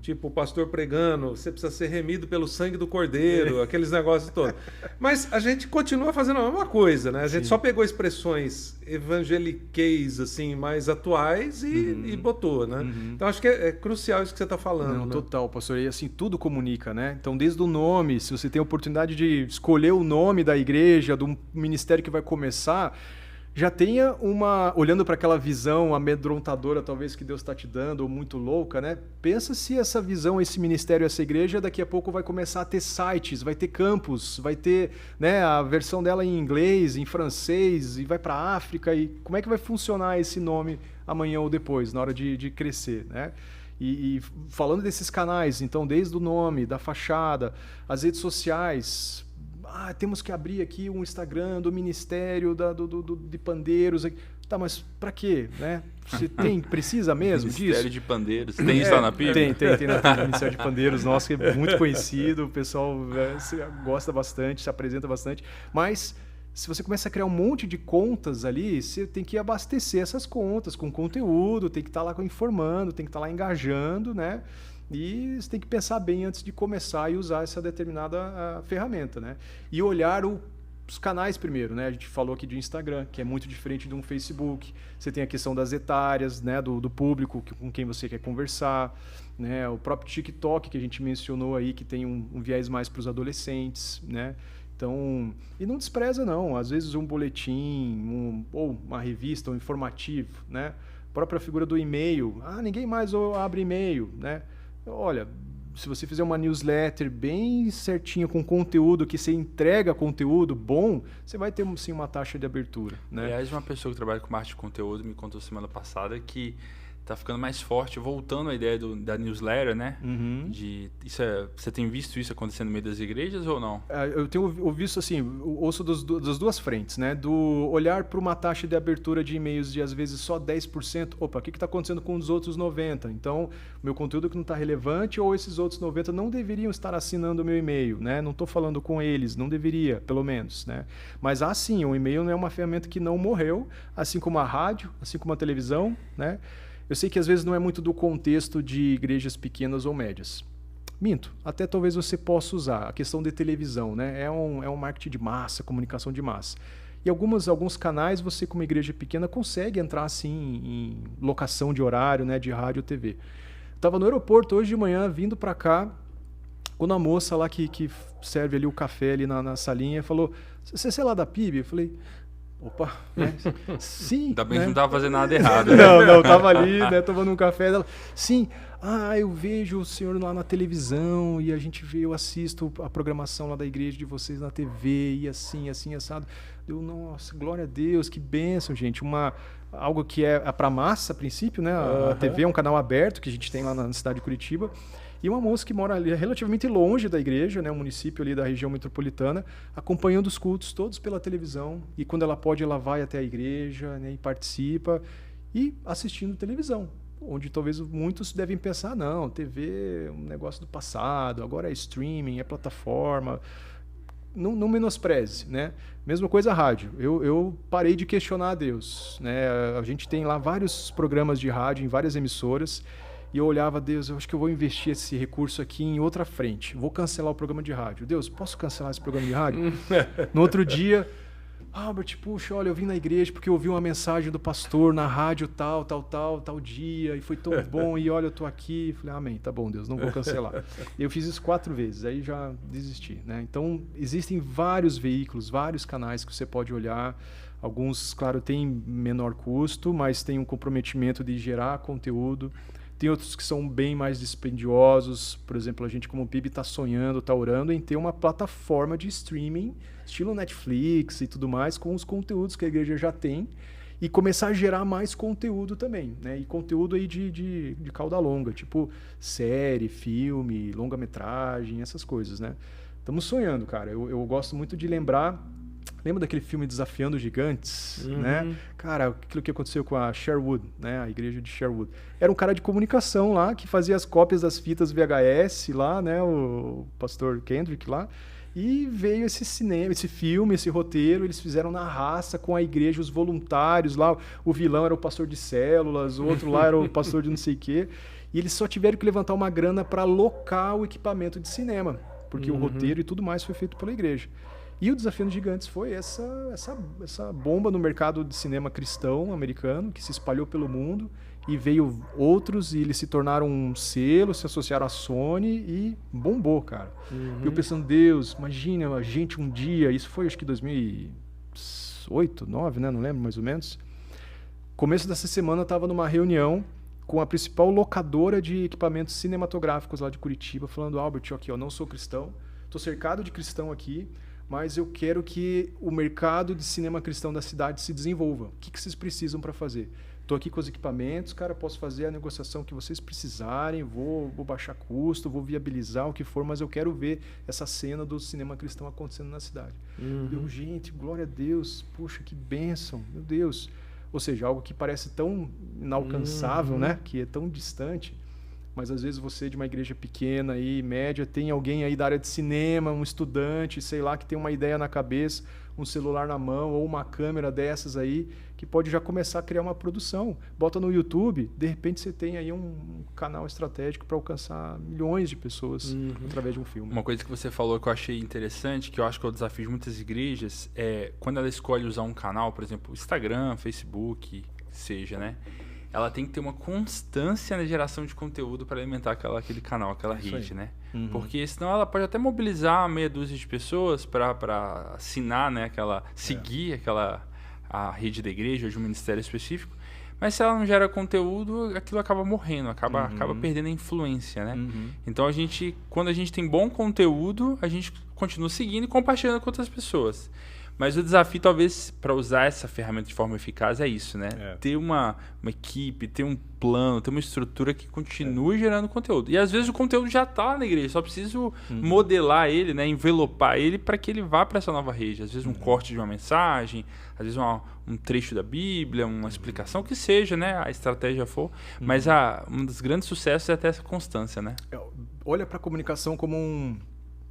[SPEAKER 2] Tipo o pastor pregando, você precisa ser remido pelo sangue do cordeiro, aqueles negócios todos. Mas a gente continua fazendo a mesma coisa, né? A gente só pegou expressões evangeliqueis, assim, mais atuais e botou, né? Então acho que é crucial isso que você está falando.
[SPEAKER 3] Não,
[SPEAKER 2] né?
[SPEAKER 3] total, pastor. E assim, tudo comunica, né? Então, desde o nome, se você tem a oportunidade de escolher o nome da igreja, do ministério que vai começar, já tenha olhando para aquela visão amedrontadora, talvez, que Deus está te dando, ou muito louca, né? Pensa se essa visão, esse ministério, essa igreja, daqui a pouco vai começar a ter sites, vai ter campus, vai ter, né, a versão dela em inglês, em francês, e vai para a África, e como é que vai funcionar esse nome amanhã ou depois, na hora de crescer, né? E falando desses canais, então, desde o nome, da fachada, as redes sociais... temos que abrir aqui um Instagram do Ministério de Pandeiros. Tá, mas para quê? Né? Você precisa mesmo disso?
[SPEAKER 1] Ministério de Pandeiros. Tem isso lá na Bíblia?
[SPEAKER 3] Tem na Bíblia. Ministério de Pandeiros, nosso, que é muito conhecido, o pessoal gosta bastante, se apresenta bastante. Mas se você começa a criar um monte de contas ali, você tem que abastecer essas contas com conteúdo, tem que estar lá informando, tem que estar lá engajando, né? E você tem que pensar bem antes de começar e usar essa determinada ferramenta, né? E olhar os canais primeiro, né? A gente falou aqui de Instagram, que é muito diferente de um Facebook. Você tem a questão das etárias, né? Do público com quem você quer conversar, né? O próprio TikTok, que a gente mencionou aí, que tem um viés mais para os adolescentes, né? Então, e não despreza não, às vezes um boletim, ou uma revista, um informativo, né? A própria figura do e-mail, ninguém mais abre e-mail, né? Olha, se você fizer uma newsletter bem certinha, com conteúdo, que você entrega conteúdo bom, você vai ter sim uma taxa de abertura, né?
[SPEAKER 1] Aliás, uma pessoa que trabalha com marketing de conteúdo me contou semana passada que tá ficando mais forte, voltando à ideia da newsletter, né? Você tem visto isso acontecendo no meio das igrejas ou não?
[SPEAKER 3] Eu tenho visto assim, ouço das duas frentes, né? Do olhar para uma taxa de abertura de e-mails de às vezes só 10%. Opa, o que está acontecendo com os outros 90%? Então, meu conteúdo que não está relevante, ou esses outros 90% não deveriam estar assinando o meu e-mail, né? Não estou falando com eles, não deveria, pelo menos, né? Mas sim, o e-mail não é uma ferramenta que não morreu, assim como a rádio, assim como a televisão, né? Eu sei que às vezes não é muito do contexto de igrejas pequenas ou médias. Minto, até talvez você possa usar a questão de televisão, né? É um marketing de massa, comunicação de massa. E alguns canais você, como igreja pequena, consegue entrar assim em locação de horário, né? De rádio ou TV. Estava no aeroporto hoje de manhã, vindo para cá, quando a moça lá que serve ali o café ali na salinha falou, você é lá da PIB? Eu falei... Opa, né? Sim.
[SPEAKER 1] Ainda bem,
[SPEAKER 3] né?
[SPEAKER 1] que não estava fazendo nada errado.
[SPEAKER 3] Não, estava ali, né, tomando um café. Ela, sim, eu vejo o senhor lá na televisão e eu assisto a programação lá da igreja de vocês na TV e assim, assado. Eu, nossa, glória a Deus, que bênção, gente. Algo que é para massa, a princípio, né? A TV é um canal aberto que a gente tem lá na cidade de Curitiba. E uma moça que mora ali relativamente longe da igreja, né, um município ali da região metropolitana, acompanhando os cultos todos pela televisão. E quando ela pode, ela vai até a igreja, né, e participa, e assistindo televisão. Onde talvez muitos devem pensar, não, TV é um negócio do passado, agora é streaming, é plataforma. Não menospreze, né? Mesma coisa a rádio. Eu parei de questionar a Deus, né? A gente tem lá vários programas de rádio em várias emissoras. E eu olhava, Deus, eu acho que eu vou investir esse recurso aqui em outra frente. Vou cancelar o programa de rádio. Deus, posso cancelar esse programa de rádio? No outro dia, Albert, puxa, olha, eu vim na igreja porque eu ouvi uma mensagem do pastor na rádio tal dia, e foi tão bom, e olha, eu tô aqui. Falei, amém, tá bom, Deus, não vou cancelar. Eu fiz isso 4 vezes, aí já desisti, né? Então, existem vários veículos, vários canais que você pode olhar. Alguns, claro, têm menor custo, mas tem um comprometimento de gerar conteúdo. Tem outros que são bem mais dispendiosos. Por exemplo, a gente como PIB está sonhando, está orando em ter uma plataforma de streaming, estilo Netflix e tudo mais, com os conteúdos que a igreja já tem e começar a gerar mais conteúdo também, né? E conteúdo aí de cauda longa, tipo série, filme, longa-metragem, essas coisas, né? Estamos sonhando, cara. Eu gosto muito de lembrar... Lembra daquele filme Desafiando os Gigantes, né? Cara, aquilo que aconteceu com a Sherwood, né? A igreja de Sherwood. Era um cara de comunicação lá, que fazia as cópias das fitas VHS lá, né? O pastor Kendrick lá. E veio esse cinema, esse filme, esse roteiro, eles fizeram na raça com a igreja, os voluntários lá. O vilão era o pastor de células, o outro lá era o pastor de não sei o quê. E eles só tiveram que levantar uma grana para alocar o equipamento de cinema, porque o roteiro e tudo mais foi feito pela igreja. E o Desafiando os Gigantes foi essa bomba no mercado de cinema cristão americano, que se espalhou pelo mundo, e veio outros, e eles se tornaram um selo, se associaram à Sony, e bombou, cara. E eu pensando, Deus, imagina a gente um dia, isso foi acho que 2008, 2009, né? Não lembro mais ou menos. Começo dessa semana eu estava numa reunião com a principal locadora de equipamentos cinematográficos lá de Curitiba, falando, Albert, aqui, eu não sou cristão, estou cercado de cristão aqui, mas eu quero que o mercado de cinema cristão da cidade se desenvolva. O que vocês precisam para fazer? Estou aqui com os equipamentos, cara, posso fazer a negociação que vocês precisarem, vou baixar custo, vou viabilizar o que for, mas eu quero ver essa cena do cinema cristão acontecendo na cidade. Eu, gente, glória a Deus, puxa, que bênção, meu Deus. Ou seja, algo que parece tão inalcançável, né? Que é tão distante. Mas às vezes você de uma igreja pequena e média tem alguém aí da área de cinema, um estudante, sei lá, que tem uma ideia na cabeça, um celular na mão ou uma câmera dessas aí, que pode já começar a criar uma produção. Bota no YouTube, de repente você tem aí um canal estratégico para alcançar milhões de pessoas através de um filme.
[SPEAKER 1] Uma coisa que você falou que eu achei interessante, que eu acho que é o desafio de muitas igrejas, é quando ela escolhe usar um canal, por exemplo, Instagram, Facebook, seja, né? Ela tem que ter uma constância na geração de conteúdo para alimentar aquele canal, aquela rede, né? Porque senão ela pode até mobilizar meia dúzia de pessoas para assinar, né? Seguir a rede da igreja ou de um ministério específico. Mas se ela não gera conteúdo, aquilo acaba morrendo, acaba perdendo a influência, né? Então quando a gente tem bom conteúdo, a gente continua seguindo e compartilhando com outras pessoas. Mas o desafio, talvez, para usar essa ferramenta de forma eficaz é isso, né? Ter uma equipe, ter um plano, ter uma estrutura que continue gerando conteúdo. E às vezes o conteúdo já está na igreja, só preciso modelar ele, né? Envelopar ele para que ele vá para essa nova rede. Às vezes um corte de uma mensagem, às vezes um trecho da Bíblia, uma explicação, que seja, né? A estratégia for. Mas um dos grandes sucessos é ter essa constância, né?
[SPEAKER 3] Olha para a comunicação como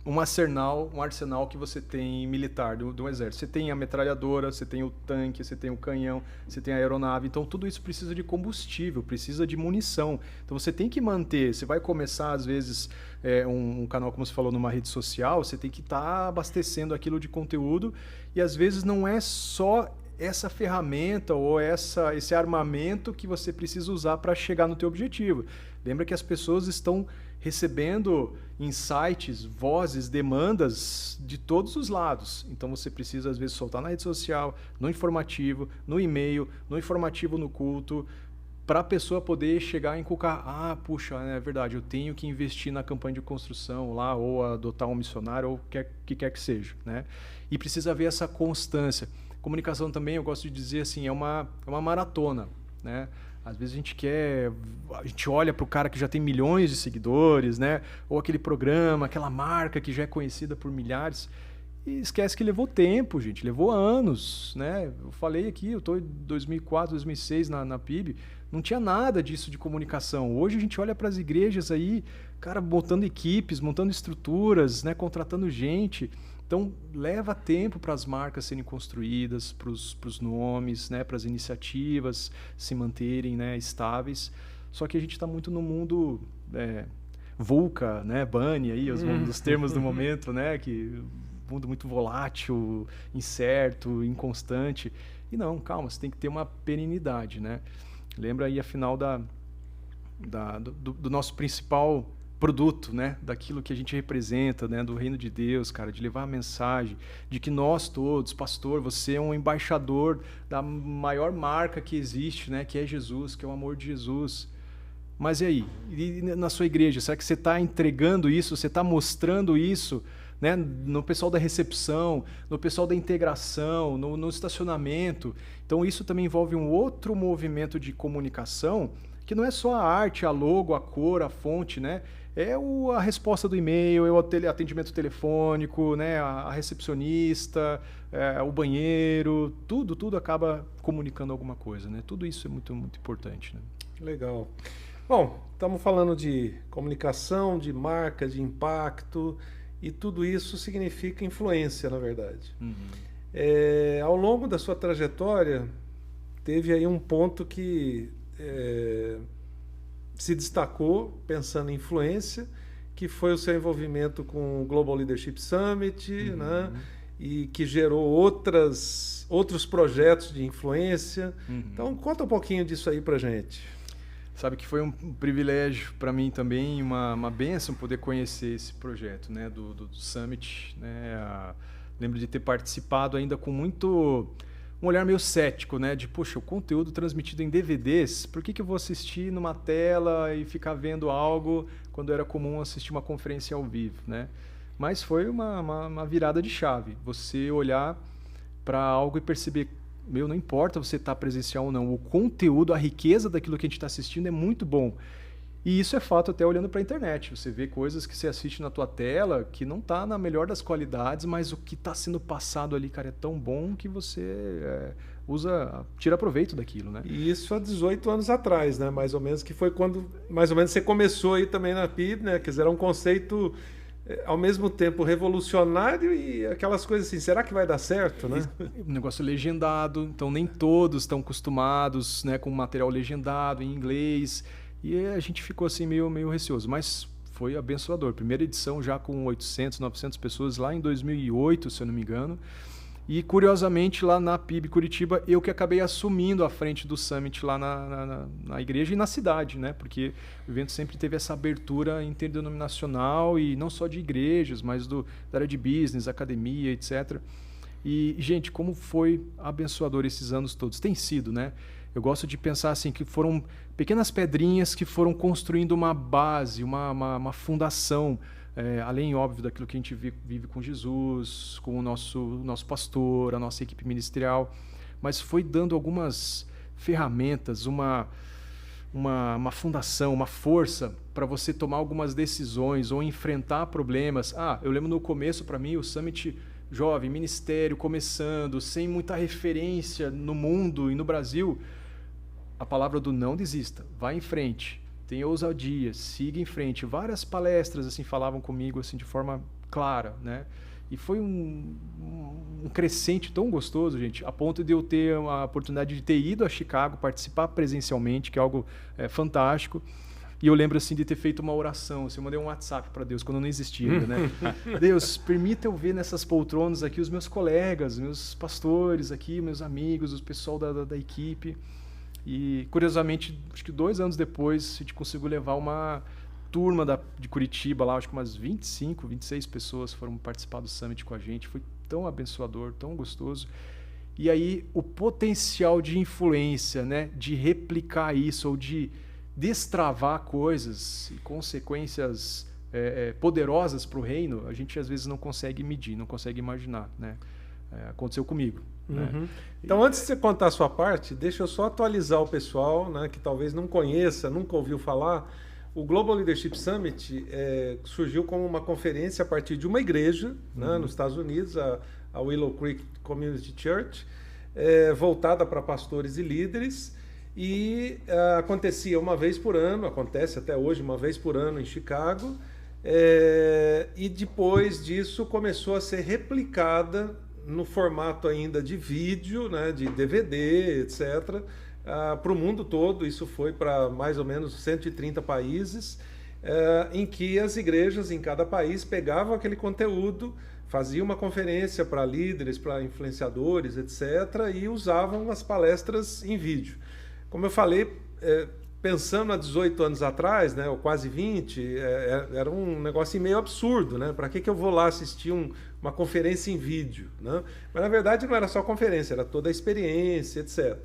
[SPEAKER 3] um arsenal que você tem militar do exército. Você tem a metralhadora, você tem o tanque, você tem o canhão, você tem a aeronave. Então, tudo isso precisa de combustível, precisa de munição. Então, você tem que manter. Você vai começar, às vezes, um canal, como você falou, numa rede social, você tem que estar abastecendo aquilo de conteúdo. E, às vezes, não é só essa ferramenta ou esse armamento que você precisa usar para chegar no teu objetivo. Lembra que as pessoas estão recebendo insights, vozes, demandas de todos os lados. Então você precisa, às vezes, soltar na rede social, no informativo, no e-mail, no informativo no culto, para a pessoa poder chegar e inculcar, puxa, é verdade, eu tenho que investir na campanha de construção lá, ou adotar um missionário, ou o que quer que seja, né? E precisa haver essa constância. Comunicação também, eu gosto de dizer assim, é uma maratona, né? Às vezes a gente olha para o cara que já tem milhões de seguidores, né? Ou aquele programa, aquela marca que já é conhecida por milhares, e esquece que levou tempo, gente, levou anos, né? Eu falei aqui, eu estou em 2004, 2006 na PIB, não tinha nada disso de comunicação. Hoje a gente olha para as igrejas aí, cara, montando equipes, montando estruturas, né? Contratando gente. Então, leva tempo para as marcas serem construídas, para os nomes, né, para as iniciativas se manterem, né, estáveis. Só que a gente está muito no mundo VUCA, né, BANI, aí, os termos do momento, né, que mundo muito volátil, incerto, inconstante. E não, calma, você tem que ter uma perenidade, né? Lembra aí, afinal, do nosso principal produto, né? Daquilo que a gente representa, né? Do reino de Deus, cara, de levar a mensagem de que nós todos, pastor, você é um embaixador da maior marca que existe, né? Que é Jesus, que é o amor de Jesus. Mas e aí? E na sua igreja, será que você está entregando isso? Você está mostrando isso, né? No pessoal da recepção, no pessoal da integração, no estacionamento? Então isso também envolve um outro movimento de comunicação, que não é só a arte, a logo, a cor, a fonte, né? É a resposta do e-mail, é o atendimento telefônico, né? A recepcionista, o banheiro, tudo acaba comunicando alguma coisa, né? Tudo isso é muito, muito importante, né?
[SPEAKER 2] Legal. Bom, estamos falando de comunicação, de marca, de impacto, e tudo isso significa influência, na verdade.
[SPEAKER 3] Uhum.
[SPEAKER 2] Ao longo da sua trajetória, teve aí um ponto que se destacou pensando em influência, que foi o seu envolvimento com o Global Leadership Summit, né? E que gerou outros projetos de influência. Então, conta um pouquinho disso aí pra gente.
[SPEAKER 3] Sabe que foi um privilégio para mim também, uma bênção poder conhecer esse projeto, né, do Summit, né? Lembro de ter participado ainda com um olhar meio cético, né, de poxa, o conteúdo transmitido em DVDs, por que eu vou assistir numa tela e ficar vendo algo quando era comum assistir uma conferência ao vivo, né? Mas foi uma virada de chave, você olhar para algo e perceber, não importa você estar presencial ou não, o conteúdo, a riqueza daquilo que a gente está assistindo é muito bom. E isso é fato até olhando para a internet. Você vê coisas que você assiste na tua tela que não está na melhor das qualidades, mas o que está sendo passado ali, cara, é tão bom que você tira proveito daquilo, né?
[SPEAKER 2] E isso há 18 anos atrás, né? Mais ou menos, que foi quando mais ou menos você começou aí também na PIB, né? Quer dizer, era um conceito ao mesmo tempo revolucionário e aquelas coisas assim, será que vai dar certo, né?
[SPEAKER 3] Um negócio legendado, então nem todos estão acostumados, né, com material legendado em inglês, e a gente ficou assim meio receoso, mas foi abençoador. Primeira edição já com 800, 900 pessoas lá em 2008, se eu não me engano. E, curiosamente, lá na PIB Curitiba, eu que acabei assumindo a frente do Summit lá na igreja e na cidade, né? Porque o evento sempre teve essa abertura interdenominacional e não só de igrejas, mas da área de business, academia, etc. E, gente, como foi abençoador esses anos todos? Tem sido, né? Eu gosto de pensar assim que foram pequenas pedrinhas que foram construindo uma base, uma fundação, além, óbvio, daquilo que a gente vive com Jesus, com o nosso pastor, a nossa equipe ministerial, mas foi dando algumas ferramentas, uma fundação, uma força para você tomar algumas decisões ou enfrentar problemas. Eu lembro no começo, para mim, o Summit jovem, ministério, começando, sem muita referência no mundo e no Brasil, a palavra do não desista, vai em frente. Tenha ousadia, siga em frente. Várias palestras assim falavam comigo assim de forma clara, né? E foi um crescente tão gostoso, gente, a ponto de eu ter a oportunidade de ter ido a Chicago, participar presencialmente, que é algo fantástico. E eu lembro assim de ter feito uma oração, assim, eu mandei um WhatsApp para Deus quando não existia ainda, né? Deus, permita eu ver nessas poltronas aqui os meus colegas, meus pastores aqui, meus amigos, o pessoal da equipe. E, curiosamente, acho que 2 anos depois, a gente conseguiu levar uma turma de Curitiba lá, acho que umas 25, 26 pessoas foram participar do Summit com a gente. Foi tão abençoador, tão gostoso. E aí, o potencial de influência, né, de replicar isso ou de destravar coisas e consequências poderosas para o reino, a gente às vezes não consegue medir, não consegue imaginar, né? Aconteceu comigo. Né?
[SPEAKER 2] Então, antes de você contar a sua parte, deixa eu só atualizar o pessoal, né, que talvez não conheça, nunca ouviu falar. O Global Leadership Summit surgiu como uma conferência a partir de uma igreja, né, nos Estados Unidos, a Willow Creek Community Church, voltada para pastores e líderes, e acontecia uma vez por ano, acontece até hoje uma vez por ano em Chicago, e depois disso começou a ser replicada no formato ainda de vídeo, né, de DVD, etc., para o mundo todo. Isso foi para mais ou menos 130 países, em que as igrejas em cada país pegavam aquele conteúdo, fazia uma conferência para líderes, para influenciadores, etc., e usavam as palestras em vídeo. Como eu falei, pensando há 18 anos atrás, né, ou quase 20, era um negócio meio absurdo, né? Para que eu vou lá assistir uma conferência em vídeo, né? Mas na verdade não era só conferência, era toda a experiência, etc.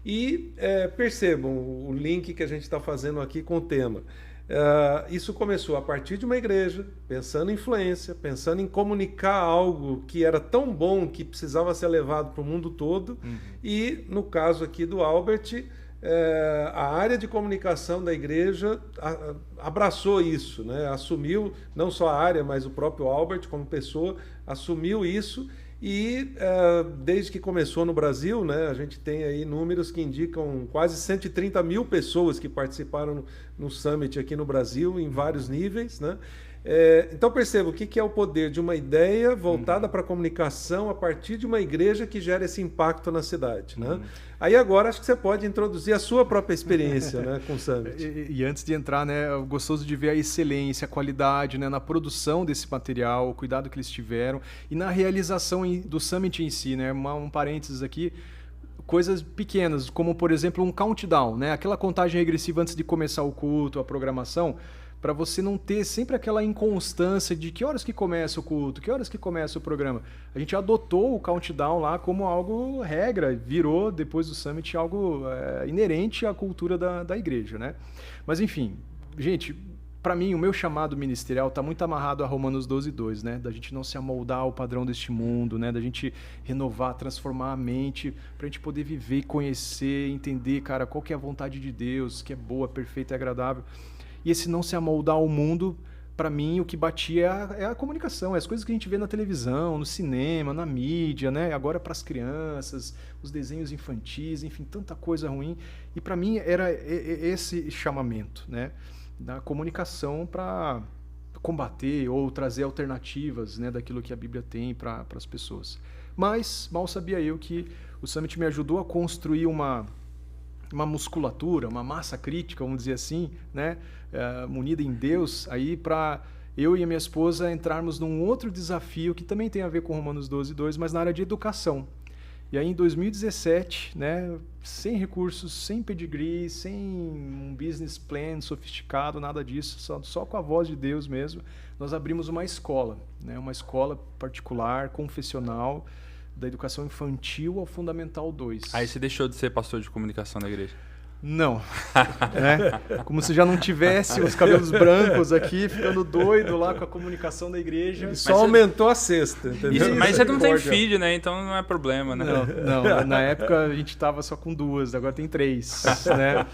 [SPEAKER 2] E percebam o link que a gente está fazendo aqui com o tema. Isso começou a partir de uma igreja, pensando em influência, pensando em comunicar algo que era tão bom que precisava ser levado para o mundo todo. E no caso aqui do Albert, a área de comunicação da igreja abraçou isso, né? Assumiu, não só a área, mas o próprio Albert como pessoa, assumiu isso. E desde que começou no Brasil, né, a gente tem aí números que indicam quase 130 mil pessoas que participaram no Summit aqui no Brasil, em vários níveis, né? Então perceba o que é o poder de uma ideia voltada para a comunicação a partir de uma igreja que gera esse impacto na cidade, né? Aí agora acho que você pode introduzir a sua própria experiência, né, com o Summit.
[SPEAKER 3] E antes de entrar, né, é gostoso de ver a excelência, a qualidade, né, na produção desse material, o cuidado que eles tiveram e na realização do Summit em si, né? Um parênteses aqui. Coisas pequenas, como por exemplo um countdown, né? Aquela contagem regressiva antes de começar o culto, a programação, para você não ter sempre aquela inconstância de que horas que começa o culto, que horas que começa o programa. A gente adotou o countdown lá como algo regra, virou depois do Summit algo inerente à cultura da igreja, né? Mas enfim, gente, para mim o meu chamado ministerial está muito amarrado a Romanos 12:2, né? Da gente não se amoldar ao padrão deste mundo, né? Da gente renovar, transformar a mente, para a gente poder viver, conhecer, entender, cara, qual que é a vontade de Deus, que é boa, perfeita e agradável. E esse não se amoldar ao mundo, para mim, o que batia é a comunicação, é as coisas que a gente vê na televisão, no cinema, na mídia, né? Agora para as crianças, os desenhos infantis, enfim, tanta coisa ruim. E para mim era esse chamamento, né? Da comunicação para combater ou trazer alternativas, né, daquilo que a Bíblia tem para as pessoas. Mas mal sabia eu que o Summit me ajudou a construir uma musculatura, uma massa crítica, vamos dizer assim, né, munida em Deus, aí para eu e a minha esposa entrarmos num outro desafio que também tem a ver com Romanos 12:2, mas na área de educação. E aí em 2017, né, sem recursos, sem pedigree, sem um business plan sofisticado, nada disso, só com a voz de Deus mesmo, nós abrimos uma escola, né, uma escola particular, confessional, da educação infantil ao Fundamental 2.
[SPEAKER 1] Aí você deixou de ser pastor de comunicação da igreja?
[SPEAKER 3] Não. Como se já não tivesse os cabelos brancos aqui, ficando doido lá com a comunicação da igreja.
[SPEAKER 2] E só aumentou a cesta, entendeu?
[SPEAKER 1] Mas você não tem filho, né? Então não é problema, né?
[SPEAKER 3] Não. Na época a gente estava só com 2, agora tem 3, né?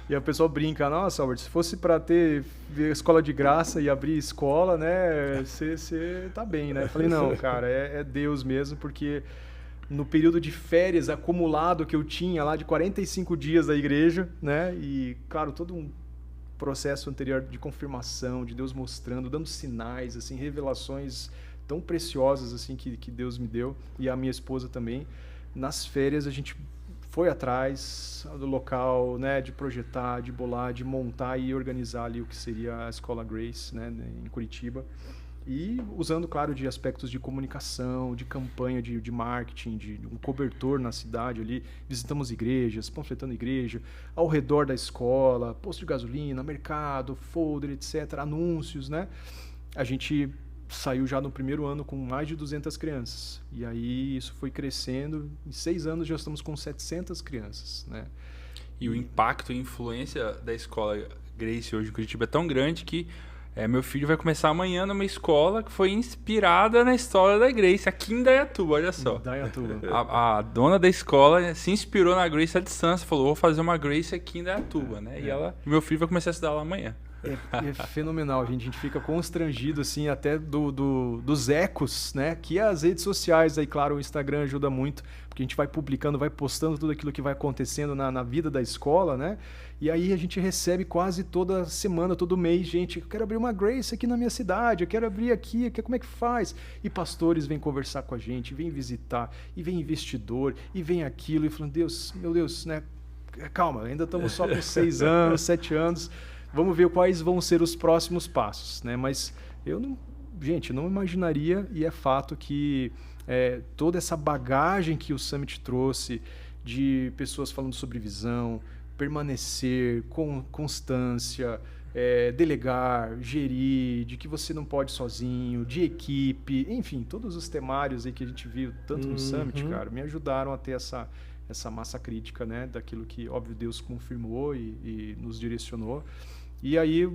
[SPEAKER 3] E o pessoal brinca, nossa, Albert, se fosse para ter escola de graça e abrir escola, né? Você tá bem, né? Eu falei, não, cara, é Deus mesmo, porque no período de férias acumulado que eu tinha lá de 45 dias da igreja, né? E, claro, todo um processo anterior de confirmação, de Deus mostrando, dando sinais, assim, revelações tão preciosas assim que Deus me deu, e a minha esposa também. Nas férias a gente foi atrás do local, né, de projetar, de bolar, de montar e organizar ali o que seria a Escola Grace, né, em Curitiba. E usando, claro, de aspectos de comunicação, de campanha, de marketing, de um cobertor na cidade ali. Visitamos igrejas, panfletando igreja, ao redor da escola, posto de gasolina, mercado, folder, etc., anúncios, né? A gente saiu já no primeiro ano com mais de 200 crianças. E aí isso foi crescendo. Em 6 anos já estamos com 700 crianças, né?
[SPEAKER 1] E o impacto e influência da Escola Grace hoje em Curitiba é tão grande que meu filho vai começar amanhã numa escola que foi inspirada na história da Grace, aqui em Indaiatuba, olha só.
[SPEAKER 3] Indaiatuba.
[SPEAKER 1] A dona da escola se inspirou na Grace à distância, falou, vou fazer uma Grace aqui em Indaiatuba, né? E meu filho vai começar a estudar lá amanhã.
[SPEAKER 3] É fenomenal, gente. A gente fica constrangido, assim, até dos ecos, né? Que as redes sociais, aí, claro, o Instagram ajuda muito, porque a gente vai publicando, vai postando tudo aquilo que vai acontecendo na vida da escola, né? E aí a gente recebe quase toda semana, todo mês, gente, eu quero abrir uma Grace aqui na minha cidade, eu quero abrir aqui, como é que faz? E pastores vêm conversar com a gente, vêm visitar, e vem investidor, e vem aquilo, e falando, Deus, meu Deus, né? Calma, ainda estamos só com 6 anos, 7 anos, vamos ver quais vão ser os próximos passos, né? Mas eu gente, não imaginaria, e é fato que toda essa bagagem que o Summit trouxe de pessoas falando sobre visão, permanecer, constância, delegar, gerir, de que você não pode sozinho, de equipe, enfim, todos os temários aí que a gente viu tanto no Summit, cara, me ajudaram a ter essa massa crítica, né, daquilo que, óbvio, Deus confirmou e nos direcionou. E aí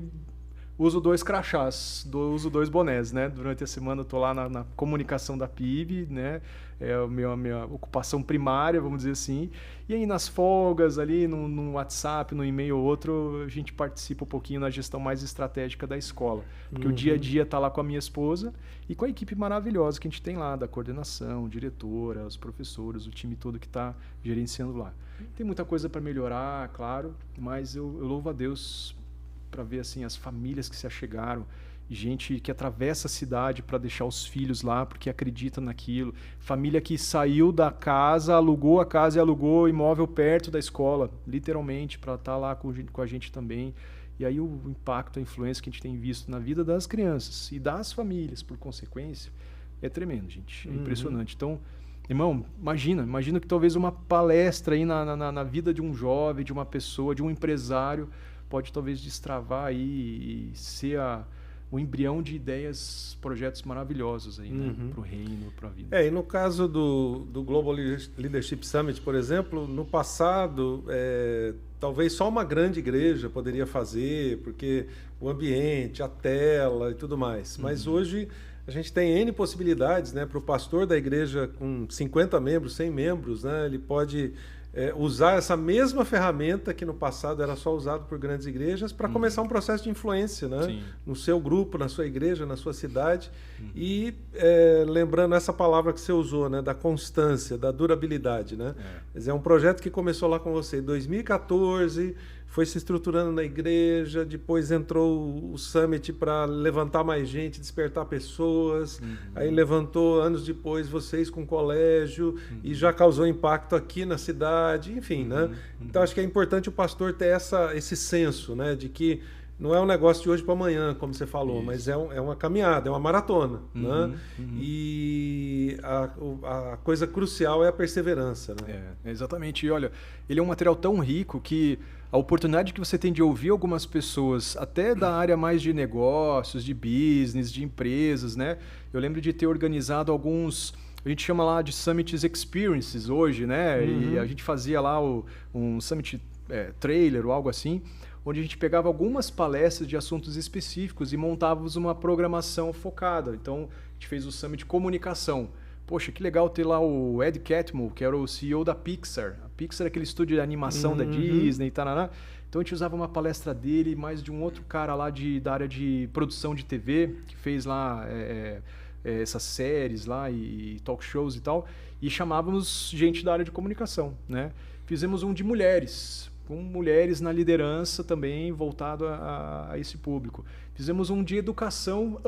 [SPEAKER 3] uso 2 crachás, uso 2 bonés, né? Durante a semana eu tô lá na comunicação da PIB, né? É a minha ocupação primária, vamos dizer assim. E aí nas folgas ali, no WhatsApp, no e-mail ou outro, a gente participa um pouquinho na gestão mais estratégica da escola. Porque o dia a dia tá lá com a minha esposa e com a equipe maravilhosa que a gente tem lá, da coordenação, diretora, os professores, o time todo que está gerenciando lá. Tem muita coisa para melhorar, claro, mas eu louvo a Deus para ver assim as famílias que se achegaram, gente que atravessa a cidade para deixar os filhos lá porque acredita naquilo, família que saiu da casa, alugou a casa e alugou imóvel perto da escola, literalmente, para estar lá com a gente também. E aí o impacto, a influência que a gente tem visto na vida das crianças e das famílias, por consequência, é tremendo, gente, é impressionante. Então, irmão, imagina que talvez uma palestra aí na vida de um jovem, de uma pessoa, de um empresário, pode talvez destravar aí e ser o embrião de ideias, projetos maravilhosos aí, né? Para o reino, para a vida.
[SPEAKER 2] E no caso do Global Leadership Summit, por exemplo, no passado, talvez só uma grande igreja poderia fazer, porque o ambiente, a tela e tudo mais. Mas hoje a gente tem N possibilidades, né? Para o pastor da igreja com 50 membros, 100 membros, né? Ele pode usar essa mesma ferramenta que no passado era só usado por grandes igrejas para começar um processo de influência, né? No seu grupo, na sua igreja, na sua cidade. E lembrando essa palavra que você usou, né? Da constância, da durabilidade, né? É um projeto que começou lá com você em 2014, foi se estruturando na igreja, depois entrou o Summit para levantar mais gente, despertar pessoas, aí levantou anos depois vocês com o colégio e já causou impacto aqui na cidade, enfim, né? Então acho que é importante o pastor ter esse senso, né, de que não é um negócio de hoje para amanhã, como você falou, mas é uma caminhada, é uma maratona, né? E a coisa crucial é a perseverança, né?
[SPEAKER 3] Exatamente. E olha, ele é um material tão rico que a oportunidade que você tem de ouvir algumas pessoas, até da área mais de negócios, de business, de empresas, né? Eu lembro de ter organizado alguns, a gente chama lá de Summit Experiences hoje, né? E a gente fazia lá um Summit trailer ou algo assim, onde a gente pegava algumas palestras de assuntos específicos e montávamos uma programação focada. Então, a gente fez o Summit Comunicação. Poxa, que legal ter lá o Ed Catmull, que era o CEO da Pixar. A Pixar é aquele estúdio de animação da Disney e tal. Então a gente usava uma palestra dele, mais de um outro cara lá da área de produção de TV, que fez lá essas séries lá e talk shows e tal. E chamávamos gente da área de comunicação, né? Fizemos um de mulheres, com mulheres na liderança também voltado a esse público. Fizemos um de educação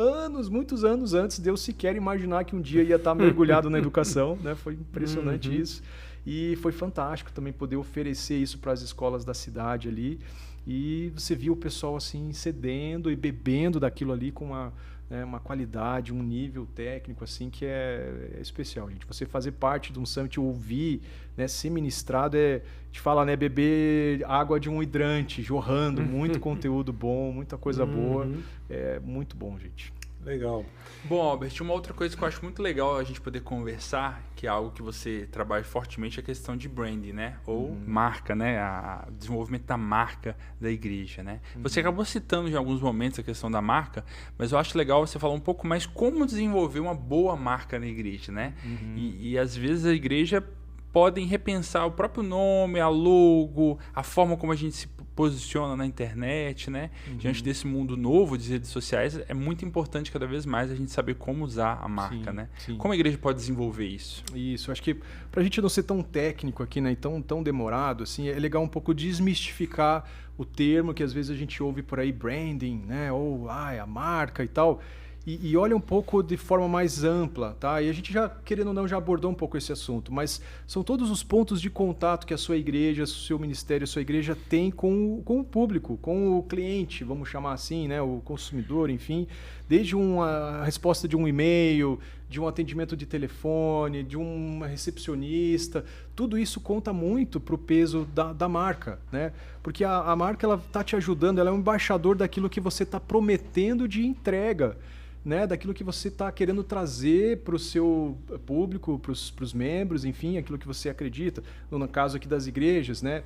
[SPEAKER 3] muitos anos antes de eu sequer imaginar que um dia ia estar mergulhado na educação, né? Foi impressionante isso. E foi fantástico também poder oferecer isso para as escolas da cidade ali. E você viu o pessoal assim cedendo e bebendo daquilo ali com uma qualidade, um nível técnico assim que é especial, gente. Você fazer parte de um summit, ouvir, né, ser ministrado, a gente fala, né, beber água de um hidrante, jorrando, muito conteúdo bom, muita coisa boa, é muito bom, gente.
[SPEAKER 2] Legal.
[SPEAKER 1] Bom, Albert, uma outra coisa que eu acho muito legal a gente poder conversar, que é algo que você trabalha fortemente, é a questão de branding, né? Ou marca, né? O desenvolvimento da marca da igreja, né? Você acabou citando em alguns momentos a questão da marca, mas eu acho legal você falar um pouco mais como desenvolver uma boa marca na igreja, né? E às vezes a igreja podem repensar o próprio nome, a logo, a forma como a gente se posiciona na internet, né? Diante desse mundo novo de redes sociais, é muito importante cada vez mais a gente saber como usar a marca, né? Sim. Como a igreja pode desenvolver isso?
[SPEAKER 3] Isso, acho que para a gente não ser tão técnico aqui, né, e tão demorado, assim, é legal um pouco desmistificar o termo que às vezes a gente ouve por aí, branding, né? Ou a marca e tal. e olha um pouco de forma mais ampla, tá? E a gente já, querendo ou não, já abordou um pouco esse assunto, mas são todos os pontos de contato que a sua igreja, o seu ministério, a sua igreja tem com o público, com o cliente, vamos chamar assim, né? O consumidor, enfim, desde uma resposta de um e-mail, de um atendimento de telefone, de uma recepcionista, tudo isso conta muito para o peso da marca, né? Porque a marca ela está te ajudando, ela é um embaixador daquilo que você está prometendo de entrega, né, daquilo que você está querendo trazer para o seu público, para os membros, enfim, aquilo que você acredita. No caso aqui das igrejas, né,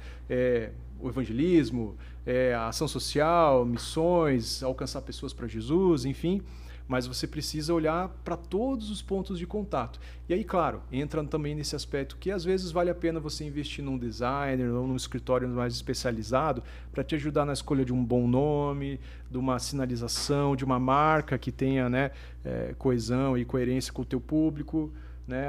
[SPEAKER 3] o evangelismo, a ação social, missões, alcançar pessoas para Jesus, enfim. Mas você precisa olhar para todos os pontos de contato. E aí, claro, entra também nesse aspecto que às vezes vale a pena você investir num designer ou num escritório mais especializado para te ajudar na escolha de um bom nome, de uma sinalização, de uma marca que tenha, né, coesão e coerência com o teu público, né,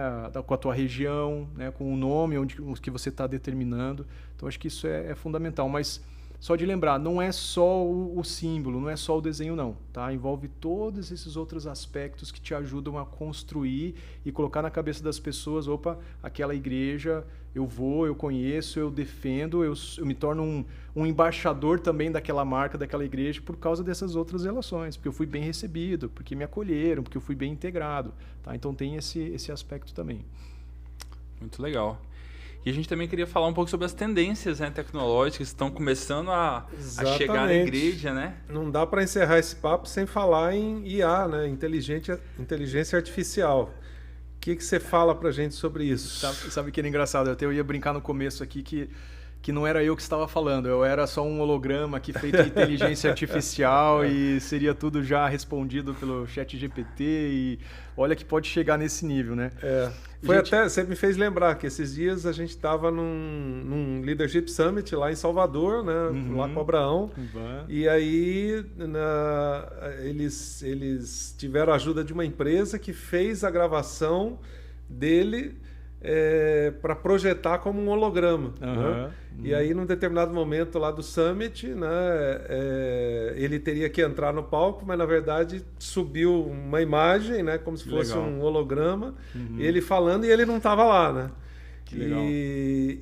[SPEAKER 3] com a tua região, né, com o nome que você está determinando. Então, acho que isso é fundamental. Mas só de lembrar, não é só o símbolo, não é só o desenho não, tá? Envolve todos esses outros aspectos que te ajudam a construir e colocar na cabeça das pessoas, opa, aquela igreja, eu conheço, eu defendo, eu me torno um embaixador também daquela marca, daquela igreja, por causa dessas outras relações, porque eu fui bem recebido, porque me acolheram, porque eu fui bem integrado, tá? Então tem esse aspecto também.
[SPEAKER 1] Muito legal. E a gente também queria falar um pouco sobre as tendências, né, tecnológicas que estão começando a chegar na igreja, né?
[SPEAKER 2] Não dá para encerrar esse papo sem falar em IA, né, inteligência artificial. O que você fala para a gente sobre isso?
[SPEAKER 3] Sabe que era engraçado? Eu até ia brincar no começo aqui que não era eu que estava falando, eu era só um holograma aqui feito de inteligência artificial e seria tudo já respondido pelo ChatGPT e olha que pode chegar nesse nível, né?
[SPEAKER 2] Você me fez lembrar que esses dias a gente estava num Leadership Summit lá em Salvador, né? Lá com o Abraão. E aí eles tiveram a ajuda de uma empresa que fez a gravação dele para projetar como um holograma. Né? E aí, num determinado momento lá do Summit, né, ele teria que entrar no palco, mas na verdade subiu uma imagem, né, como se fosse um holograma, ele falando e ele não estava lá, né?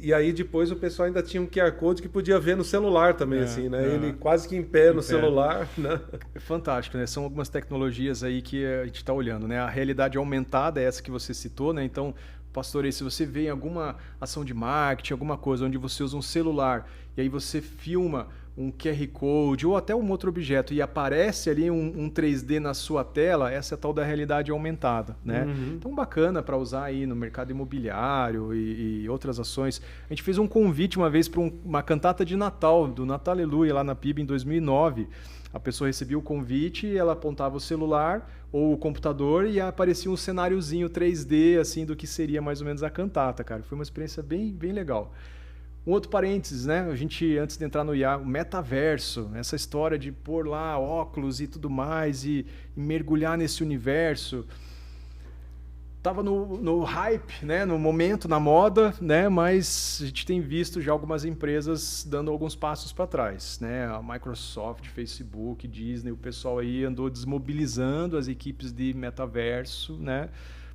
[SPEAKER 2] E aí depois o pessoal ainda tinha um QR Code que podia ver no celular também, assim, né? Ele quase que em pé no celular, né?
[SPEAKER 3] É fantástico, né? São algumas tecnologias aí que a gente está olhando, né? A realidade aumentada é essa que você citou, né? Então, pastor, se você vê em alguma ação de marketing, alguma coisa onde você usa um celular e aí você filma um QR Code ou até um outro objeto e aparece ali um 3D na sua tela, essa é a tal da realidade aumentada, né? Então, bacana para usar aí no mercado imobiliário e outras ações. A gente fez um convite uma vez para uma cantata de Natal, do Natal Aleluia, lá na PIB em 2009. A pessoa recebia o convite, ela apontava o celular ou o computador e aparecia um cenáriozinho 3D assim do que seria mais ou menos a cantata, cara. Foi uma experiência bem, bem legal. Um outro parênteses, né? A gente, antes de entrar no IA, o metaverso, essa história de pôr lá óculos e tudo mais e mergulhar nesse universo. Tava no hype, né? No momento, na moda, né? Mas a gente tem visto já algumas empresas dando alguns passos para trás, né? A Microsoft, Facebook, Disney, o pessoal aí andou desmobilizando as equipes de metaverso, né?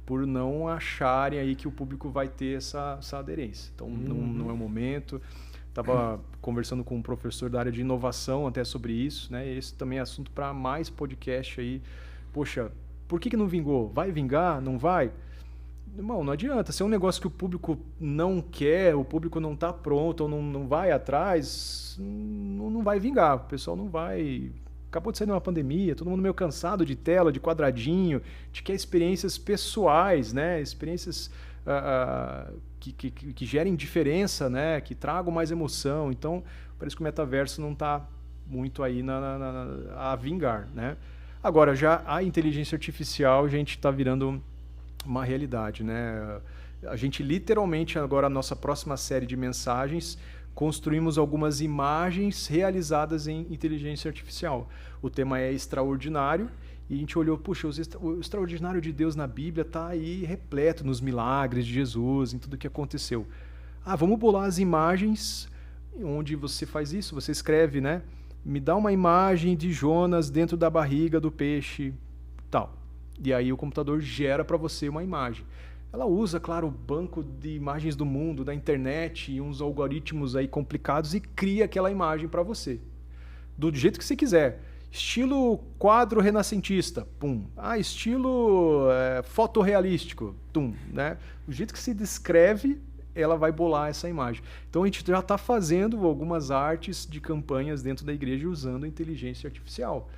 [SPEAKER 3] Por não acharem aí que o público vai ter essa aderência. Então, não é o momento. Estava conversando com um professor da área de inovação até sobre isso, né? Esse também é assunto para mais podcast aí. Poxa, por que não vingou? Vai vingar? Não vai? Irmão, não adianta. Se é um negócio que o público não quer, o público não está pronto ou não vai atrás, não vai vingar. O pessoal não vai... Acabou de sair de uma pandemia, todo mundo meio cansado de tela, de quadradinho, de quer experiências pessoais, né? Experiências que gerem diferença, né? Que tragam mais emoção. Então, parece que o metaverso não está muito aí a vingar, né? Agora, já a inteligência artificial, a gente está virando uma realidade, né? A gente literalmente, agora a nossa próxima série de mensagens, construímos algumas imagens realizadas em inteligência artificial. O tema é extraordinário e a gente olhou, puxa, o extraordinário de Deus na Bíblia está aí repleto nos milagres de Jesus, em tudo que aconteceu. Vamos bolar as imagens onde você faz isso, você escreve, né? Me dá uma imagem de Jonas dentro da barriga do peixe. tal. E aí o computador gera para você uma imagem. Ela usa, claro, o banco de imagens do mundo, da internet e uns algoritmos aí complicados e cria aquela imagem para você. Do jeito que você quiser. Estilo quadro renascentista, pum. Estilo fotorrealístico, tum, né? Do jeito que se descreve, ela vai bolar essa imagem. Então a gente já está fazendo algumas artes de campanhas dentro da igreja usando a inteligência artificial.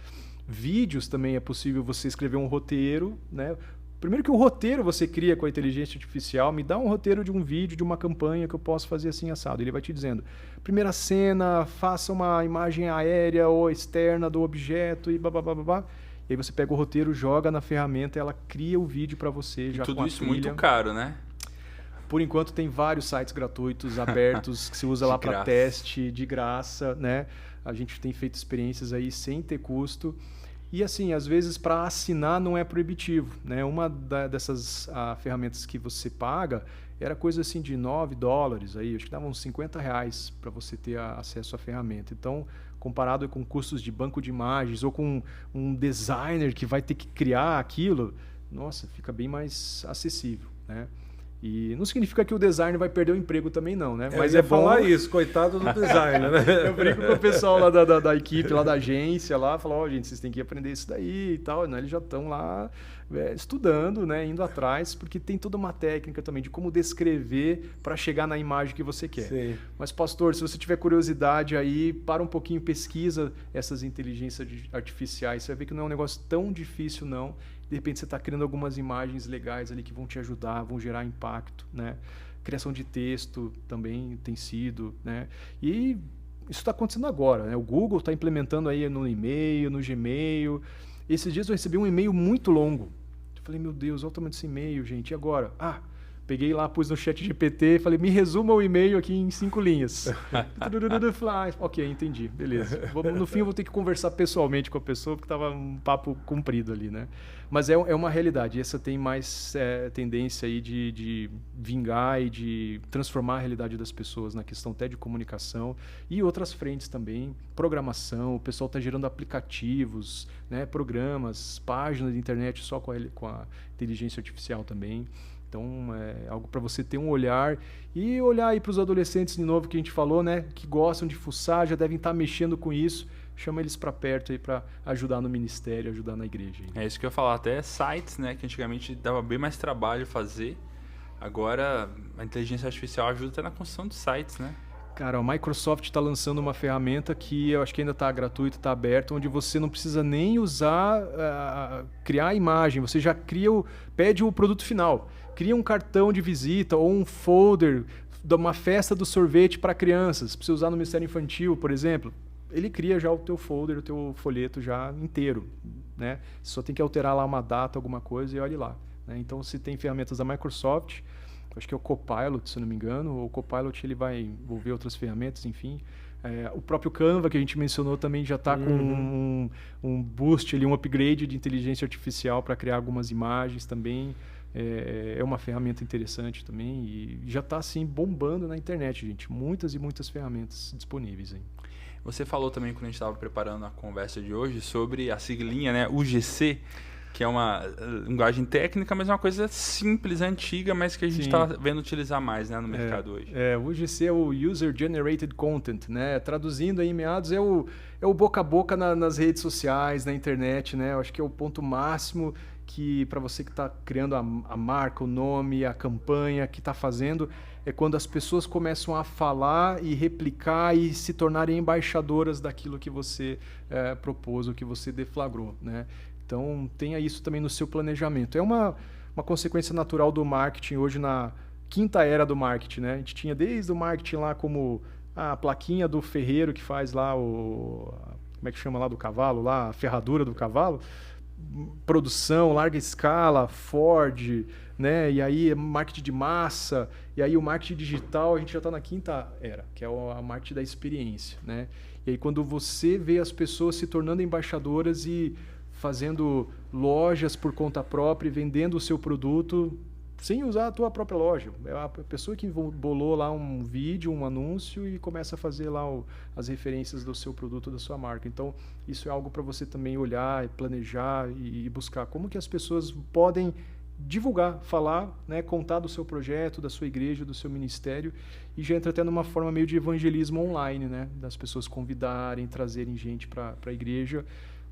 [SPEAKER 3] Vídeos também é possível você escrever um roteiro, né? Primeiro que o roteiro você cria com a inteligência artificial, me dá um roteiro de um vídeo, de uma campanha que eu posso fazer assim assado. Ele vai te dizendo, primeira cena, faça uma imagem aérea ou externa do objeto e babá. E aí você pega o roteiro, joga na ferramenta, ela cria o vídeo para você. Já
[SPEAKER 1] tudo
[SPEAKER 3] com a
[SPEAKER 1] isso
[SPEAKER 3] trilha.
[SPEAKER 1] Muito caro, né?
[SPEAKER 3] Por enquanto tem vários sites gratuitos, abertos, que se usa lá para teste, de graça, né? A gente tem feito experiências aí sem ter custo. E assim, às vezes para assinar não é proibitivo, né? Uma dessas ferramentas que você paga era coisa assim de $9, aí, acho que dava uns R$50 para você ter acesso à ferramenta. Então, comparado com custos de banco de imagens ou com um designer que vai ter que criar aquilo, nossa, fica bem mais acessível, né? E não significa que o designer vai perder o emprego também não, né?
[SPEAKER 2] Mas bom falar isso, coitado do designer, né?
[SPEAKER 3] Eu brinco com o pessoal lá da equipe, lá da agência, lá, falo, gente, vocês têm que aprender isso daí e tal, né? Eles já estão lá estudando, né? Indo atrás, porque tem toda uma técnica também de como descrever para chegar na imagem que você quer.
[SPEAKER 2] Sim.
[SPEAKER 3] Mas, pastor, se você tiver curiosidade aí, para um pouquinho, pesquisa essas inteligências artificiais, você vai ver que não é um negócio tão difícil, não. De repente você está criando algumas imagens legais ali que vão te ajudar, vão gerar impacto, né? Criação de texto também tem sido, né? E isso está acontecendo agora, né? O Google está implementando aí no e-mail, no Gmail. Esses dias eu recebi um e-mail muito longo. Eu falei, meu Deus, olha o tamanho desse e-mail, gente. E agora? Peguei lá, pus no chat GPT, falei, me resuma o e-mail aqui em 5 linhas. Ok, entendi, beleza. No fim eu vou ter que conversar pessoalmente com a pessoa, porque estava um papo comprido ali, né? Mas é uma realidade, essa tem mais tendência aí de vingar e de transformar a realidade das pessoas na questão até de comunicação e outras frentes também, programação, o pessoal está gerando aplicativos, né, programas, páginas de internet só com a inteligência artificial também. Então, é algo para você ter um olhar e olhar aí para os adolescentes de novo que a gente falou, né? Que gostam de fuçar, já devem estar mexendo com isso. Chama eles para perto aí para ajudar no ministério, ajudar na igreja. Aí.
[SPEAKER 1] É isso que eu ia falar, até sites, né? Que antigamente dava bem mais trabalho fazer. Agora, a inteligência artificial ajuda até na construção de sites, né?
[SPEAKER 3] Cara, a Microsoft está lançando uma ferramenta que eu acho que ainda está gratuita, está aberta, onde você não precisa nem criar a imagem, você já pede o produto final. Cria um cartão de visita ou um folder de uma festa do sorvete para crianças, para você usar no Ministério Infantil, por exemplo. Ele cria já o teu folder, o teu folheto já inteiro, né? Você só tem que alterar lá uma data, alguma coisa e olhe lá. Né? Então, se tem ferramentas da Microsoft, acho que é o Copilot, se não me engano, o Copilot ele vai envolver outras ferramentas, enfim. O próprio Canva, que a gente mencionou, também já está com um boost, ali, um upgrade de inteligência artificial para criar algumas imagens também. É uma ferramenta interessante também e já está assim bombando na internet, gente. Muitas e muitas ferramentas disponíveis aí.
[SPEAKER 1] Você falou também, quando a gente estava preparando a conversa de hoje, sobre a siglinha, né, UGC, que é uma linguagem técnica, mas é uma coisa simples, antiga, mas que a gente está vendo utilizar mais, né, no mercado hoje.
[SPEAKER 3] O UGC é o User Generated Content, né? Traduzindo aí em meados, é o boca a boca nas redes sociais, na internet, né? Eu acho que é o ponto máximo que para você que está criando a marca, o nome, a campanha, que está fazendo, é quando as pessoas começam a falar e replicar e se tornarem embaixadoras daquilo que você propôs, o que você deflagrou, né? Então, tenha isso também no seu planejamento. É uma consequência natural do marketing hoje na quinta era do marketing, né? A gente tinha desde o marketing lá como a plaquinha do ferreiro que faz lá como é que chama lá do cavalo, lá, a ferradura do cavalo, produção, larga escala, Ford, né? E aí marketing de massa, e aí o marketing digital, a gente já está na quinta era, que é a marketing da experiência, né? E aí quando você vê as pessoas se tornando embaixadoras e fazendo lojas por conta própria e vendendo o seu produto, sem usar a tua própria loja. É a pessoa que bolou lá um vídeo, um anúncio e começa a fazer lá as referências do seu produto, da sua marca. Então, isso é algo para você também olhar, planejar e buscar como que as pessoas podem divulgar, falar, né, contar do seu projeto, da sua igreja, do seu ministério, e já entra até numa forma meio de evangelismo online, né, das pessoas convidarem, trazerem gente para a igreja,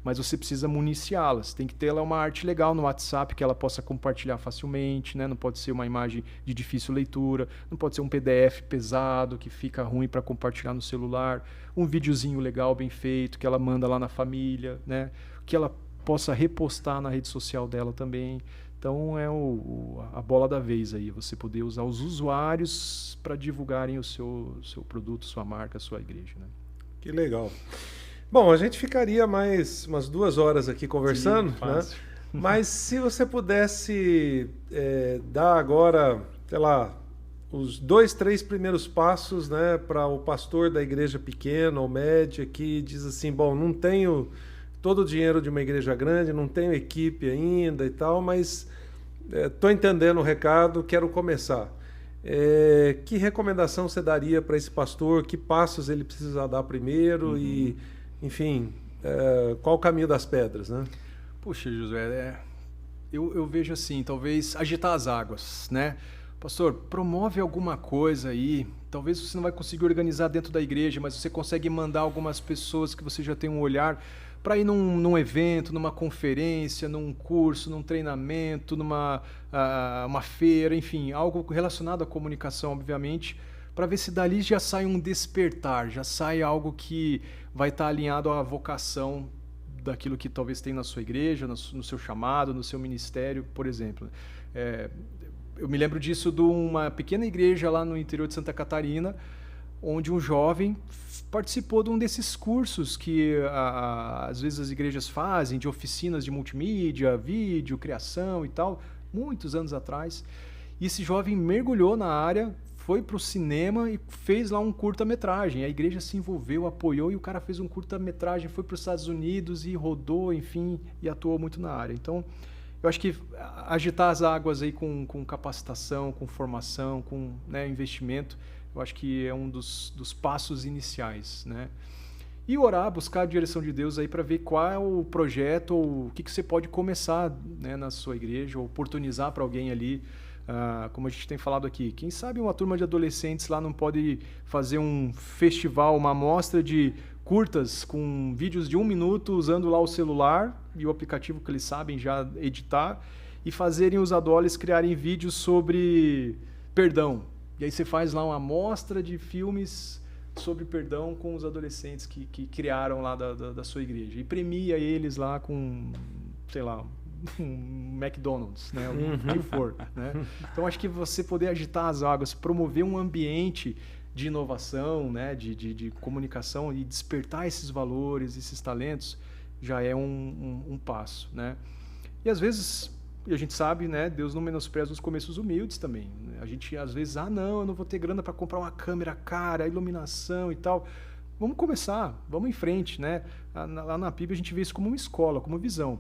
[SPEAKER 3] mas você precisa municiá-las. Tem que ter lá uma arte legal no WhatsApp que ela possa compartilhar facilmente, né? Não pode ser uma imagem de difícil leitura, não pode ser um PDF pesado que fica ruim para compartilhar no celular, um videozinho legal, bem feito, que ela manda lá na família, né? Que ela possa repostar na rede social dela também. Então é a bola da vez aí, você poder usar os usuários para divulgarem o seu produto, sua marca, sua igreja, né?
[SPEAKER 2] Que legal. Bom, a gente ficaria mais umas 2 horas aqui conversando,
[SPEAKER 3] sim, fácil,
[SPEAKER 2] né? Mas se você pudesse dar agora, sei lá, os 2, 3 primeiros passos, né, para o pastor da igreja pequena ou média que diz assim, bom, não tenho todo o dinheiro de uma igreja grande, não tenho equipe ainda e tal, mas estou entendendo o recado, quero começar. Que recomendação você daria para esse pastor? Que passos ele precisa dar primeiro? E, enfim, qual o caminho das pedras, né?
[SPEAKER 3] Puxa, Josué, eu vejo assim, talvez agitar as águas, né? Pastor, promove alguma coisa aí. Talvez você não vai conseguir organizar dentro da igreja, mas você consegue mandar algumas pessoas que você já tem um olhar para ir num evento, numa conferência, num curso, num treinamento, numa uma feira, enfim, algo relacionado à comunicação, obviamente, para ver se dali já sai um despertar, já sai algo que vai estar alinhado à vocação daquilo que talvez tem na sua igreja, no seu chamado, no seu ministério, por exemplo. Eu me lembro disso de uma pequena igreja lá no interior de Santa Catarina, onde um jovem participou de um desses cursos que às vezes as igrejas fazem, de oficinas de multimídia, vídeo, criação e tal, muitos anos atrás. E esse jovem mergulhou na área, foi para o cinema e fez lá um curta-metragem. A igreja se envolveu, apoiou e o cara fez um curta-metragem, foi para os Estados Unidos e rodou, enfim, e atuou muito na área. Então, eu acho que agitar as águas aí com capacitação, com formação, com, né, investimento, eu acho que é um dos passos iniciais, né? E orar, buscar a direção de Deus aí para ver qual é o projeto ou o que você pode começar, né, na sua igreja, ou oportunizar para alguém ali. Como a gente tem falado aqui, quem sabe uma turma de adolescentes lá não pode fazer um festival, uma amostra de curtas com vídeos de 1 minuto usando lá o celular e o aplicativo que eles sabem já editar e fazerem os adolescentes criarem vídeos sobre perdão. E aí você faz lá uma amostra de filmes sobre perdão com os adolescentes que criaram lá da sua igreja e premia eles lá com, sei lá, um McDonald's, né? O que for, né? Então acho que você poder agitar as águas, promover um ambiente de inovação, né? de comunicação e despertar esses valores, esses talentos, já é um passo, né? E às vezes, a gente sabe, né? Deus não menospreza os começos humildes também, né? A gente às vezes, não, eu não vou ter grana para comprar uma câmera cara, iluminação e tal. Vamos começar, vamos em frente, né? Lá na PIB a gente vê isso como uma escola, como visão.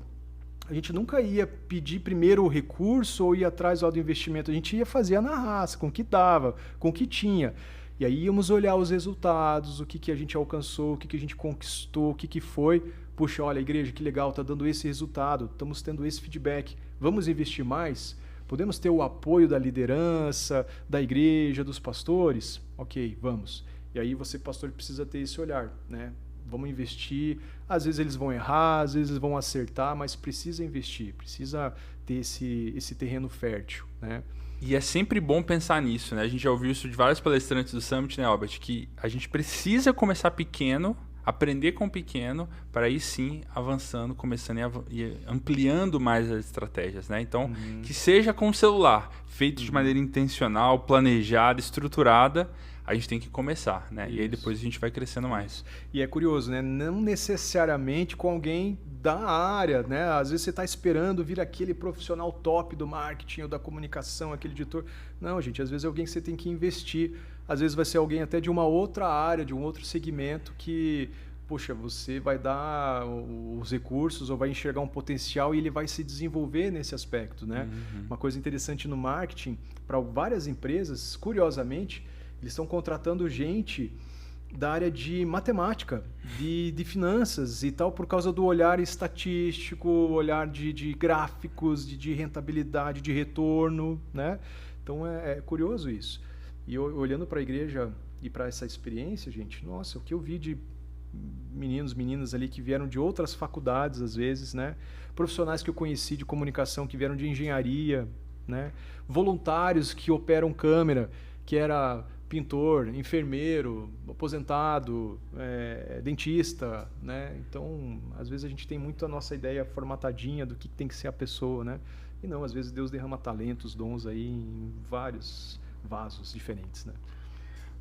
[SPEAKER 3] A gente nunca ia pedir primeiro o recurso ou ir atrás do investimento. A gente ia fazer na raça, com o que dava, com o que tinha. E aí íamos olhar os resultados, o que a gente alcançou, o que a gente conquistou, o que foi. Puxa, olha, igreja, que legal, está dando esse resultado, estamos tendo esse feedback. Vamos investir mais? Podemos ter o apoio da liderança, da igreja, dos pastores? Ok, vamos. E aí você, pastor, precisa ter esse olhar, né? Vamos investir, às vezes eles vão errar, às vezes eles vão acertar, mas precisa investir, precisa ter esse terreno fértil, né?
[SPEAKER 1] E é sempre bom pensar nisso, né? A gente já ouviu isso de vários palestrantes do Summit, né, Albert? Que a gente precisa começar pequeno, aprender com o pequeno, para aí sim avançando, começando e ampliando mais as estratégias, né? Então, que seja com o celular, feito de maneira intencional, planejada, estruturada, a gente tem que começar, né? Isso. E aí depois a gente vai crescendo mais.
[SPEAKER 3] E é curioso, né? Não necessariamente com alguém da área, né? Às vezes você está esperando vir aquele profissional top do marketing ou da comunicação, aquele editor. Não, gente, às vezes é alguém que você tem que investir. Às vezes vai ser alguém até de uma outra área, de um outro segmento que poxa, você vai dar os recursos ou vai enxergar um potencial e ele vai se desenvolver nesse aspecto, né? Uma coisa interessante no marketing, para várias empresas, curiosamente, eles estão contratando gente da área de matemática, de finanças e tal, por causa do olhar estatístico, olhar de gráficos, de rentabilidade, de retorno, né? Então é curioso isso. E olhando para a igreja e para essa experiência, gente, nossa, o que eu vi de meninos, meninas ali que vieram de outras faculdades, às vezes, né? Profissionais que eu conheci de comunicação que vieram de engenharia, né? Voluntários que operam câmera, que era pintor, enfermeiro, aposentado, dentista, né? Então, às vezes a gente tem muito a nossa ideia formatadinha do que tem que ser a pessoa, né? E não, às vezes Deus derrama talentos, dons aí em vários vasos diferentes, né?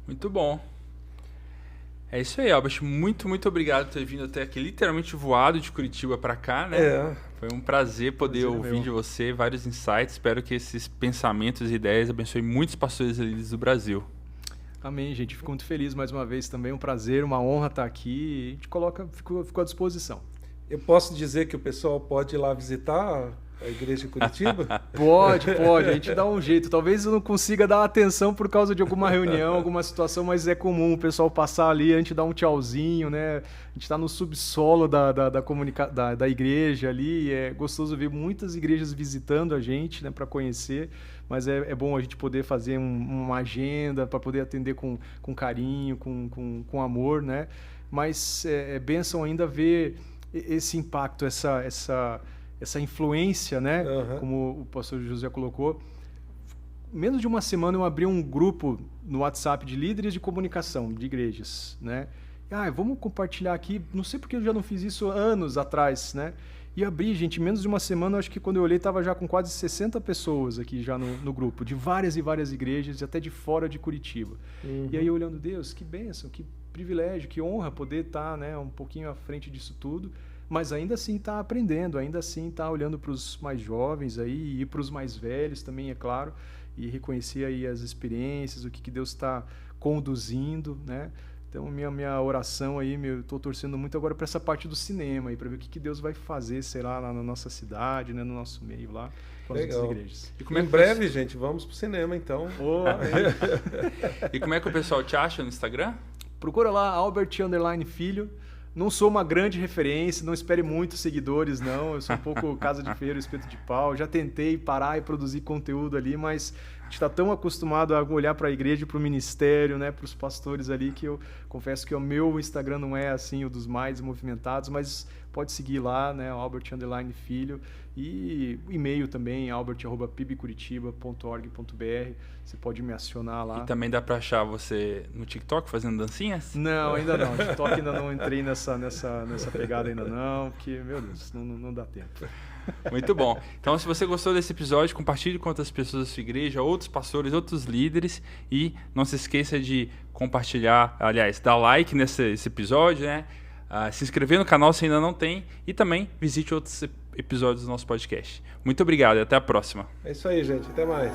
[SPEAKER 1] Muito bom. É isso aí, Albert. Muito, muito obrigado por ter vindo até aqui, literalmente voado de Curitiba para cá, né? Foi um prazer poder ouvir de você vários insights. Espero que esses pensamentos e ideias abençoem muitos pastores e líderes do Brasil.
[SPEAKER 3] Amém, gente. Fico muito feliz mais uma vez também. Um prazer, uma honra estar aqui. A gente ficou à disposição.
[SPEAKER 2] Eu posso dizer que o pessoal pode ir lá visitar a igreja de Curitiba?
[SPEAKER 3] Pode. A gente dá um jeito. Talvez eu não consiga dar atenção por causa de alguma reunião, alguma situação, mas é comum o pessoal passar ali, a gente dá um tchauzinho, né? A gente está no subsolo da igreja ali. É gostoso ver muitas igrejas visitando a gente, né, para conhecer. Mas é bom a gente poder fazer uma agenda para poder atender com carinho, com amor, né? Mas é bênção ainda ver esse impacto, essa influência, né? Como o pastor José colocou. Menos de uma semana eu abri um grupo no WhatsApp de líderes de comunicação de igrejas, né? Vamos compartilhar aqui. Não sei porque eu já não fiz isso anos atrás, né? E abri, gente, menos de uma semana, eu acho que quando eu olhei estava já com quase 60 pessoas aqui já no grupo, de várias e várias igrejas, e até de fora de Curitiba. E aí olhando, Deus, que bênção, que privilégio, que honra poder estar, né, um pouquinho à frente disso tudo, mas ainda assim está aprendendo, ainda assim está olhando para os mais jovens aí e para os mais velhos também, é claro, e reconhecer aí as experiências, o que Deus está conduzindo, né? Então, minha oração aí, eu estou torcendo muito agora para essa parte do cinema, para ver o que Deus vai fazer, sei lá na nossa cidade, né, no nosso meio lá, com as outras igrejas.
[SPEAKER 2] E em breve, gente, vamos para o cinema, então.
[SPEAKER 1] E como é que o pessoal te acha no Instagram?
[SPEAKER 3] Procura lá, Albert_Filho. Não sou uma grande referência, não espere muitos seguidores, não. Eu sou um pouco casa de feira, espeto de pau. Já tentei parar e produzir conteúdo ali, mas a gente está tão acostumado a olhar para a igreja, para o ministério, né, para os pastores ali, que eu confesso que o meu Instagram não é assim o dos mais movimentados, mas pode seguir lá, né, Albert_Filho. E e-mail também, albert@pibcuritiba.org.br. Você pode me acionar lá.
[SPEAKER 1] E também dá para achar você no TikTok fazendo dancinhas?
[SPEAKER 3] Não, ainda não. TikTok ainda não entrei nessa pegada ainda não, porque, meu Deus, não dá tempo.
[SPEAKER 1] Muito bom. Então, se você gostou desse episódio, compartilhe com outras pessoas da sua igreja, outros pastores, outros líderes, e não se esqueça de compartilhar, aliás, dar like nesse episódio, né? Se inscrever no canal se ainda não tem, e também visite outros episódios do nosso podcast. Muito obrigado e até a próxima.
[SPEAKER 2] É isso aí, gente. Até mais.